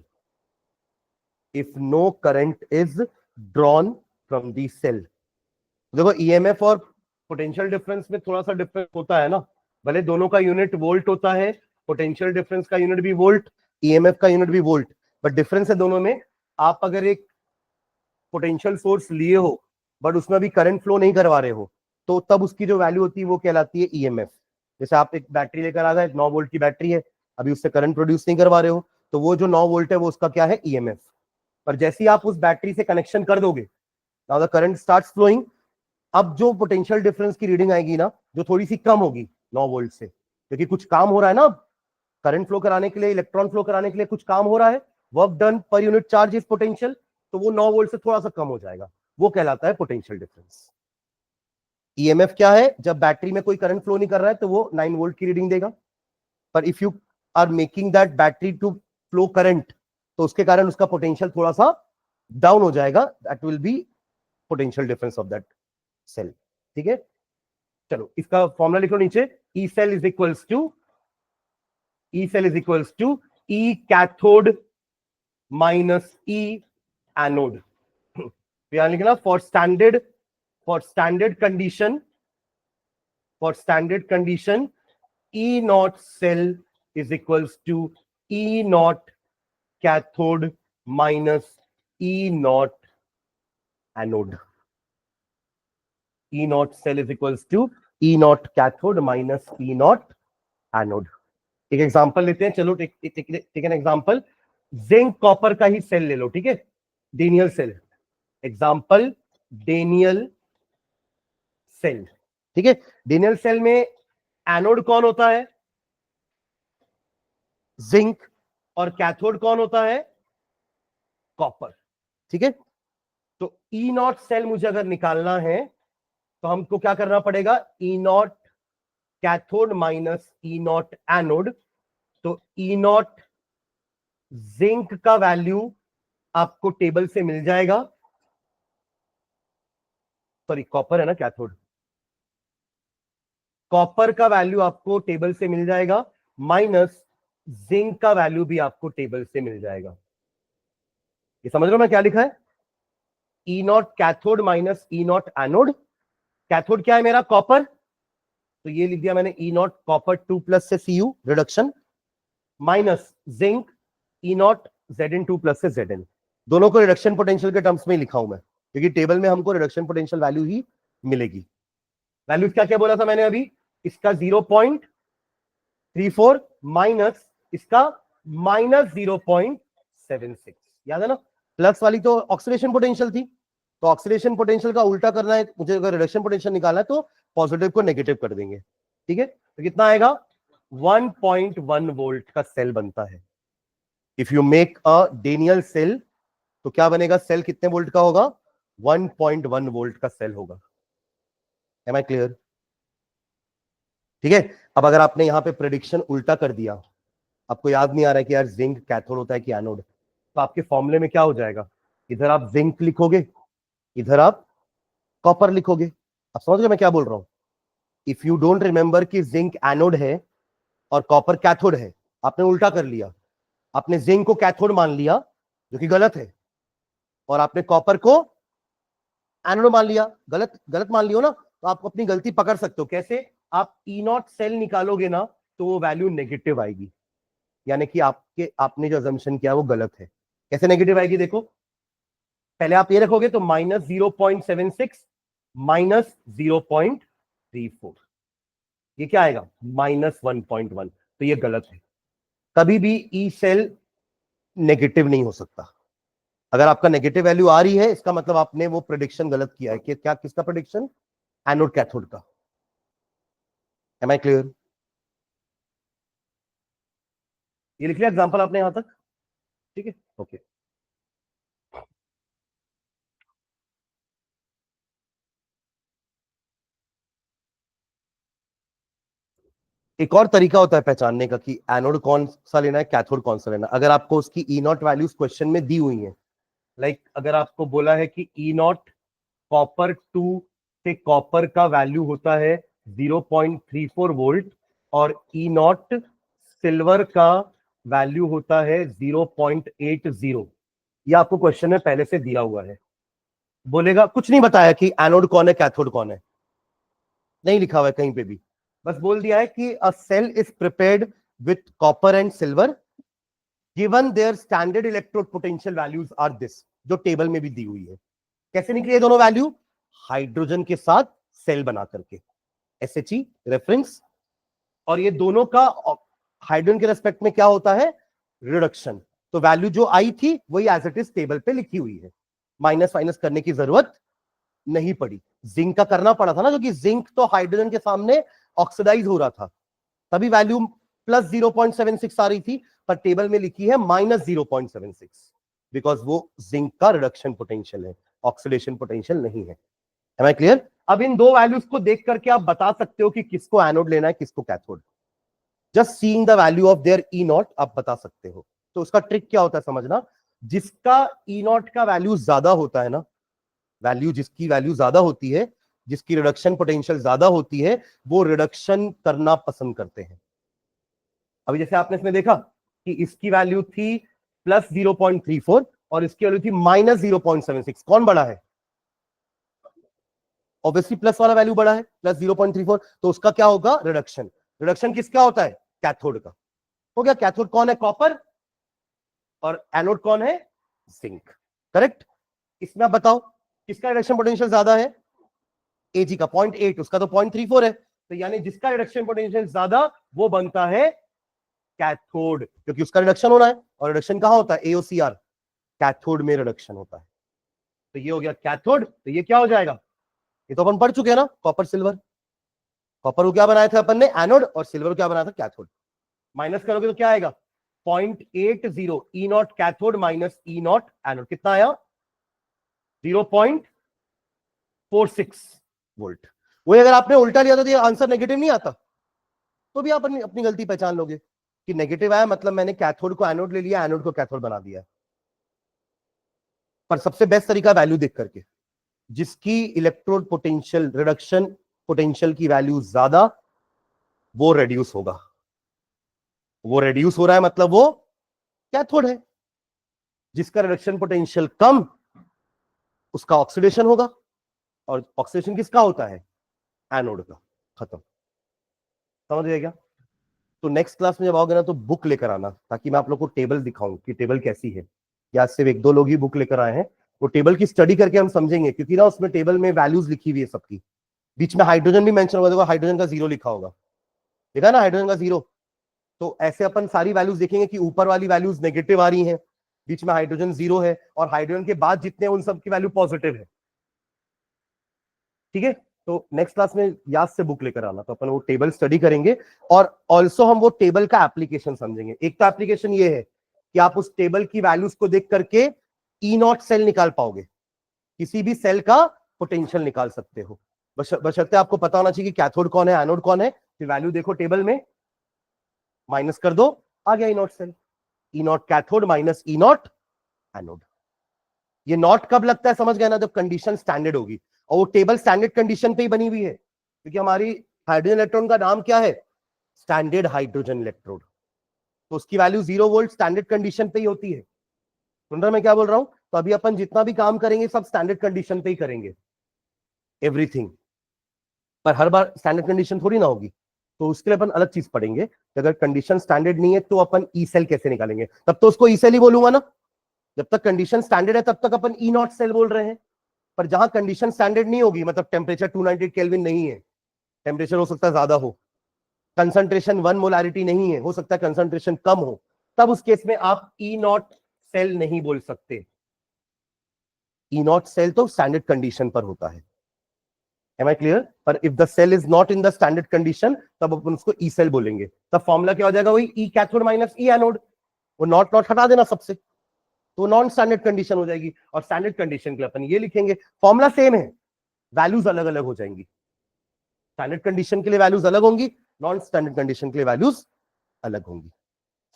If no current is drawn from the cell. देखो EMF और potential difference में थोड़ा सा difference होता है ना, भले दोनों का यूनिट वोल्ट होता है, पोटेंशियल डिफरेंस का यूनिट भी वोल्ट, ईएमएफ का यूनिट भी वोल्ट, बट डिफरेंस है दोनों में. आप अगर एक पोटेंशियल सोर्स लिए हो बट उसमें अभी करंट फ्लो नहीं करवा रहे हो, तो तब उसकी जो वैल्यू होती है वो कहलाती है ईएमएफ. जैसे आप एक बैटरी लेकर आ गए, 9 वोल्ट की बैटरी है, अभी उससे करंट प्रोड्यूस नहीं करवा रहे हो, तो वो जो 9 वोल्ट है वो उसका क्या है, ईएमएफ. पर जैसे ही आप उस बैटरी से कनेक्शन कर दोगे, now the current starts flowing. अब जो पोटेंशियल डिफरेंस की रीडिंग आएगी ना, जो थोड़ी सी कम होगी 9 वोल्ट से, क्योंकि कुछ काम हो रहा है ना, करंट फ्लो कराने के लिए, इलेक्ट्रॉन फ्लो कराने के लिए कुछ काम हो रहा है, work done per unit charge is potential, तो वो 9 वोल्ट से थोड़ा सा कम हो जाएगा, वो कहलाता है पोटेंशियल डिफरेंस. ईएमएफ क्या है? जब बैटरी में कोई करंट फ्लो नहीं कर रहा है तो वो 9 वोल्ट की रीडिंग देगा, पर if you are making that battery to flow current, तो उसके कारण उसका पोटेंशियल थोड़ा सा डाउन हो जाएगा, that will be potential difference of that cell. ठीक है, चलो इसका फॉर्मूला लिखो नीचे. E cell is equals to E cathode minus E anode. यहां लिखना for standard condition E naught cell is equals to E naught cathode minus E naught anode. E naught cell is equals to E naught cathode minus E naught anode. एक example लेते हैं, चलो take an example. Zinc copper का ही cell ले लो, ठीक है, Daniell cell. Example Daniell cell. ठीक है, डेनियल सेल में एनोड कौन होता है? जिंक. और कैथोड कौन होता है? कॉपर. ठीक है, तो ई नॉट सेल मुझे अगर निकालना है तो हमको क्या करना पड़ेगा? E naught cathode minus E naught anode. तो ई नॉट जिंक का वैल्यू आपको टेबल से मिल जाएगा, सॉरी कॉपर है ना कैथोड, कॉपर का वैल्यू आपको टेबल से मिल जाएगा, माइनस जिंक का वैल्यू भी आपको टेबल से मिल जाएगा. ये समझ रहे हो मैं क्या लिखा है? E naught cathode minus E naught anode. Cathode क्या है मेरा? कॉपर, तो ये लिख दिया मैंने ई नॉट कॉपर 2 प्लस से Cu reduction, minus zinc E naught Zn2 plus से Zn. दोनों को रिडक्शन पोटेंशियल के टर्म्स में ही लिखा हूं मैं, क्योंकि टेबल में हमको रिडक्शन पोटेंशियल वैल्यू ही मिलेगी. वैल्यूज क्या क्या बोला था मैंने अभी? इसका 0.34 माइनस इसका माइनस 0.76. याद है ना? प्लस वाली तो ऑक्सीडेशन पोटेंशियल थी, तो ऑक्सीडेशन पोटेंशियल का उल्टा करना है मुझे, अगर रिडक्शन पोटेंशियल निकालना है तो पॉजिटिव को नेगेटिव कर देंगे. ठीक है, तो कितना आएगा? 1.1 वोल्ट का सेल बनता है. If you make a Daniell cell तो क्या बनेगा? सेल कितने वोल्ट का होगा? 1.1 वोल्ट का सेल होगा. Am I clear? ठीक है, अब अगर आपने यहां पे प्रेडिक्शन उल्टा कर दिया, आपको याद नहीं आ रहा है कि यार जिंक कैथोड होता है कि एनोड, तो आपके फॉर्मूले में क्या हो जाएगा? इधर आप जिंक लिखोगे, इधर आप कॉपर लिखोगे. आप समझ गए मैं क्या बोल रहा हूं? इफ यू डोंट रिमेंबर कि जिंक एनोड है और कॉपर कैथोड है, आपने उल्टा कर लिया. आपने जिंक को कैथोड मान लिया, जो कि गलत है, और आपने कॉपर को एनोड मान लिया, गलत मान लियो ना. तो आप अपनी गलती पकड़ सकते हो. कैसे? आप ई नॉट सेल निकालोगे ना तो वो वैल्यू नेगेटिव आएगी, यानी कि आपने जो अजम्पशन किया वो गलत है. कैसे नेगेटिव आएगी? देखो, पहले आप ये रखोगे तो माइनस 0.76 माइनस 0.34, ये क्या आएगा? माइनस 1.1. तो ये गलत है. कभी भी ई सेल नेगेटिव नहीं हो सकता. अगर आपका नेगेटिव वैल्यू आ रही है, इसका मतलब आपने वो प्रेडिक्शन गलत किया है. कि क्या? किसका प्रेडिक्शन? एनोड कैथोड का. Am I clear? ये लिख लिया एग्जांपल आपने यहां तक? ठीक है, ओके। एक और तरीका होता है पहचानने का कि एनोड कौन सा लेना है, कैथोड कौन सा लेना है। अगर आपको उसकी ई नॉट वैल्यूज क्वेश्चन में दी हुई है, लाइक अगर आपको बोला है कि ई नॉट कॉपर 2 से कॉपर का वैल्यू होता है 0.34 वोल्ट और ई नॉट सिल्वर का वैल्यू होता है 0.80, ये आपको क्वेश्चन में पहले से दिया हुआ है। बोलेगा, कुछ नहीं बताया कि एनोड कौन है कैथोड कौन है, नहीं लिखा हुआ है कहीं पे भी, बस बोल दिया है कि a cell is prepared with copper and silver given their standard electrode potential values are this, जो टेबल में भी दी हुई है। कैसे निकली ये दोनों वैल्यू? हाइड्रोजन के साथ सेल बना करके, SHE रेफरेंस, और ये दोनों का हाइड्रोजन के रेस्पेक्ट में क्या होता है, रिडक्शन। तो वैल्यू जो आई थी वही एज इट इज टेबल पे लिखी हुई है, माइनस माइनस करने की जरूरत नहीं पड़ी। जिंक का करना पड़ा था ना, क्योंकि जिंक तो हाइड्रोजन के सामने ऑक्सीडाइज हो रहा था, तभी वैल्यू प्लस 0.76 आ रही थी, पर टेबल में लिखी है माइनस 0.76, बिकॉज वो जिंक का रिडक्शन पोटेंशियल है, ऑक्सीडेशन पोटेंशियल नहीं है। Am I clear? अब इन दो वैल्यूज को देख करके आप बता सकते हो कि किसको एनोड लेना है किसको cathode. Just seeing the value of their E not आप बता सकते हो। तो उसका ट्रिक क्या होता है समझना, जिसका ई नॉट का वैल्यू ज्यादा होता है ना, वैल्यू जिसकी वैल्यू ज्यादा होती है, जिसकी रिडक्शन पोटेंशियल ज्यादा होती है, वो रिडक्शन करना पसंद करते हैं। अभी जैसे आपने इसमें देखा कि इसकी वैल्यू थी प्लस 0.34 और इसकी वैल्यू थी माइनस 0.76, कौन बड़ा है? ऑब्वियसली प्लस वाला वैल्यू बड़ा है, प्लस 0.34, तो उसका क्या होगा, रिडक्शन। रिडक्शन किसका होता है? कैथोड का। हो गया, कैथोड कौन है? कॉपर, और एनोड कौन है? जिंक। करेक्ट। इसमें आप बताओ किसका रिडक्शन पोटेंशियल ज्यादा है? Ag का 0.8, उसका तो 0.34 है, तो यानी जिसका रिडक्शन पोटेंशियल ज्यादा वो बनता है कैथोड, क्योंकि उसका रिडक्शन होना है, और रिडक्शन कहां होता है? AOCR, कैथोड में रिडक्शन होता है। तो ये हो गया कैथोड, तो ये क्या हो जाएगा? ये तो अपन पढ़ चुके हैं ना, कॉपर सिल्वर। कॉपर को क्या बनाया था अपन ने? एनोड, और सिल्वर को क्या बनाया था? कैथोड। माइनस करोगे तो क्या आएगा? 0.80 E naught cathode minus E naught anode, कितना आया? 0.46 वोल्ट। वही अगर आपने उल्टा लिया तो ये आंसर नेगेटिव नहीं आता, तो भी आप अपनी गलती पहचान लोगे कि नेगेटिव आया मतलब मैंने कैथोड को एनोड ले लिया, एनोड को कैथोड बना दिया। पर सबसे बेस्ट तरीका वैल्यू देख करके, जिसकी इलेक्ट्रोड पोटेंशियल रिडक्शन पोटेंशियल की वैल्यू ज्यादा, वो रेड्यूस होगा। वो रेड्यूस हो रहा है मतलब वो कैथोड है। जिसका रिडक्शन पोटेंशियल कम, उसका ऑक्सीडेशन होगा, और ऑक्सीडेशन किसका होता है? एनोड का। खत्म। समझ गए क्या? तो नेक्स्ट क्लास में जब आओगे ना तो बुक लेकर आना, ताकि मैं आप लोग को टेबल दिखाऊं कि टेबल कैसी है। या सिर्फ एक दो लोग ही बुक लेकर आए हैं, वो टेबल की स्टडी करके हम समझेंगे, क्योंकि ना उसमें टेबल में वैल्यूज लिखी हुई है सबकी। बीच में हाइड्रोजन भी मेंशन होगा, देखो हाइड्रोजन का 0 लिखा होगा, देखा ना हाइड्रोजन का 0। तो ऐसे अपन सारी वैल्यूज देखेंगे कि ऊपर वाली वैल्यूज नेगेटिव आ रही हैं, बीच में हाइड्रोजन 0 है, और हाइड्रोजन के बाद जितने उन सब की वैल्यू पॉजिटिव है। ठीक है, तो नेक्स्ट क्लास में याद से बुक लेकर आना, तो अपन वो टेबल स्टडी करेंगे, और ऑल्सो हम वो टेबल का एप्लीकेशन समझेंगे। एक तो एप्लीकेशन ये है कि आप उस टेबल की वैल्यूज को देख करके ई नॉट सेल निकाल पाओगे, किसी भी सेल का पोटेंशियल निकाल सकते हो, बशर्ते आपको पता होना चाहिए कि कैथोड कौन है, एनोड कौन है। फिर वैल्यू देखो टेबल में, माइनस कर दो, आ गया E naught cell. E naught cathode minus E naught anode. ये नॉट कब लगता है समझ गए ना, जब कंडीशन स्टैंडर्ड होगी, और वो टेबल स्टैंडर्ड कंडीशन पे ही बनी हुई है, क्योंकि हमारी हाइड्रोजन इलेक्ट्रॉन का नाम क्या है? Standard hydrogen electrode. तो उसकी वैल्यू 0 वोल्ट स्टैंडर्ड कंडीशन पे ही होती है। सुन रहे मैं क्या बोल रहा हूं? तो अभी अपन जितना भी काम करेंगे सब स्टैंडर्ड कंडीशन पे ही करेंगे, एवरीथिंग। पर हर बार स्टैंडर्ड कंडीशन थोड़ी ना होगी, तो उसके लिए अपन अलग चीज पढ़ेंगे कि अगर कंडीशन स्टैंडर्ड नहीं है तो अपन ई सेल कैसे निकालेंगे, तब तो उसको ई सेल ही बोलूंगा ना। जब तक कंडीशन स्टैंडर्ड है तब तक अपन ई नॉट सेल बोल रहे हैं, पर जहां कंडीशन स्टैंडर्ड नहीं होगी, मतलब टेम्परेचर 298 केल्विन नहीं है, टेम्परेचर हो सकता है ज्यादा हो, कंसंट्रेशन 1 मोलारिटी नहीं है, हो सकता है कंसंट्रेशन कम हो, तब उस केस में आप ई नॉट सेल नहीं बोल सकते। ई नॉट सेल तो स्टैंडर्ड कंडीशन पर होता है। Am I clear? पर if the cell is not in the standard condition, तब अपन उसको ई सेल बोलेंगे। तब फॉर्मूला क्या हो जाएगा? वही ई कैथोड माइनस ई एनोड, वो नॉट नॉट हटा देना सबसे, तो नॉन स्टैंडर्ड कंडीशन हो जाएगी। और स्टैंडर्ड कंडीशन के लिए अपन ये लिखेंगे, फॉर्मूला सेम है, वैल्यूज अलग अलग हो जाएंगी। स्टैंडर्ड कंडीशन के लिए वैल्यूज अलग होंगी, नॉन स्टैंडर्ड कंडीशन के लिए वैल्यूज अलग होंगी।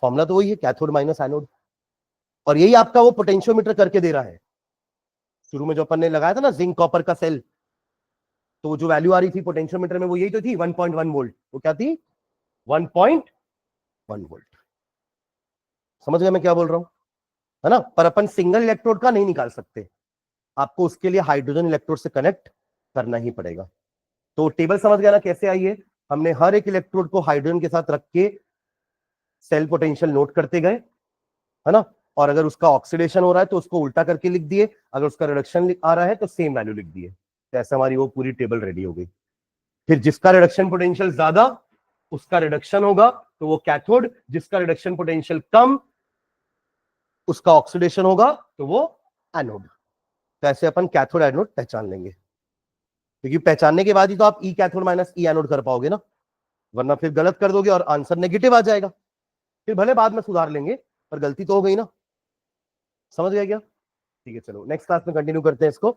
फॉर्मूला तो वही है, कैथोड माइनस एनोड। और यही आपका वो पोटेंशियोमीटर करके दे रहा है। शुरू में जो अपन ने लगाया था ना जिंक कॉपर का सेल, तो जो वैल्यू आ रही थी पोटेंशियोमीटर में वो यही तो थी 1.1 वोल्ट। वो क्या थी? 1.1 वोल्ट। समझ गए मैं क्या बोल रहा हूं, है ना? पर अपन सिंगल इलेक्ट्रोड का नहीं निकाल सकते, आपको उसके लिए हाइड्रोजन इलेक्ट्रोड से कनेक्ट करना ही पड़ेगा। तो टेबल समझ गया ना कैसे आई है? हमने हर एक इलेक्ट्रोड को हाइड्रोजन के साथ रख के सेल पोटेंशियल नोट करते गए, है ना? और अगर उसका ऑक्सीडेशन हो रहा है तो उसको उल्टा करके लिख दिए, अगर उसका रिडक्शन आ रहा है तो सेम वैल्यू लिख दिए। तो ऐसे हमारी वो पूरी टेबल रेडी हो गई। फिर जिसका रिडक्शन पोटेंशियल ज्यादा उसका रिडक्शन होगा तो वो कैथोड, जिसका रिडक्शन पोटेंशियल कम उसका ऑक्सीडेशन होगा तो वो एनोड। तो ऐसे अपन कैथोड एनोड पहचान लेंगे, क्योंकि पहचानने के बाद ही तो आप ई कैथोड माइनस ई एनोड कर पाओगे ना, वरना फिर गलत कर दोगे और आंसर नेगेटिव आ जाएगा। फिर भले बाद में सुधार लेंगे पर गलती तो हो गई ना। समझ गया क्या? ठीक है, चलो नेक्स्ट क्लास में कंटिन्यू करते हैं इसको।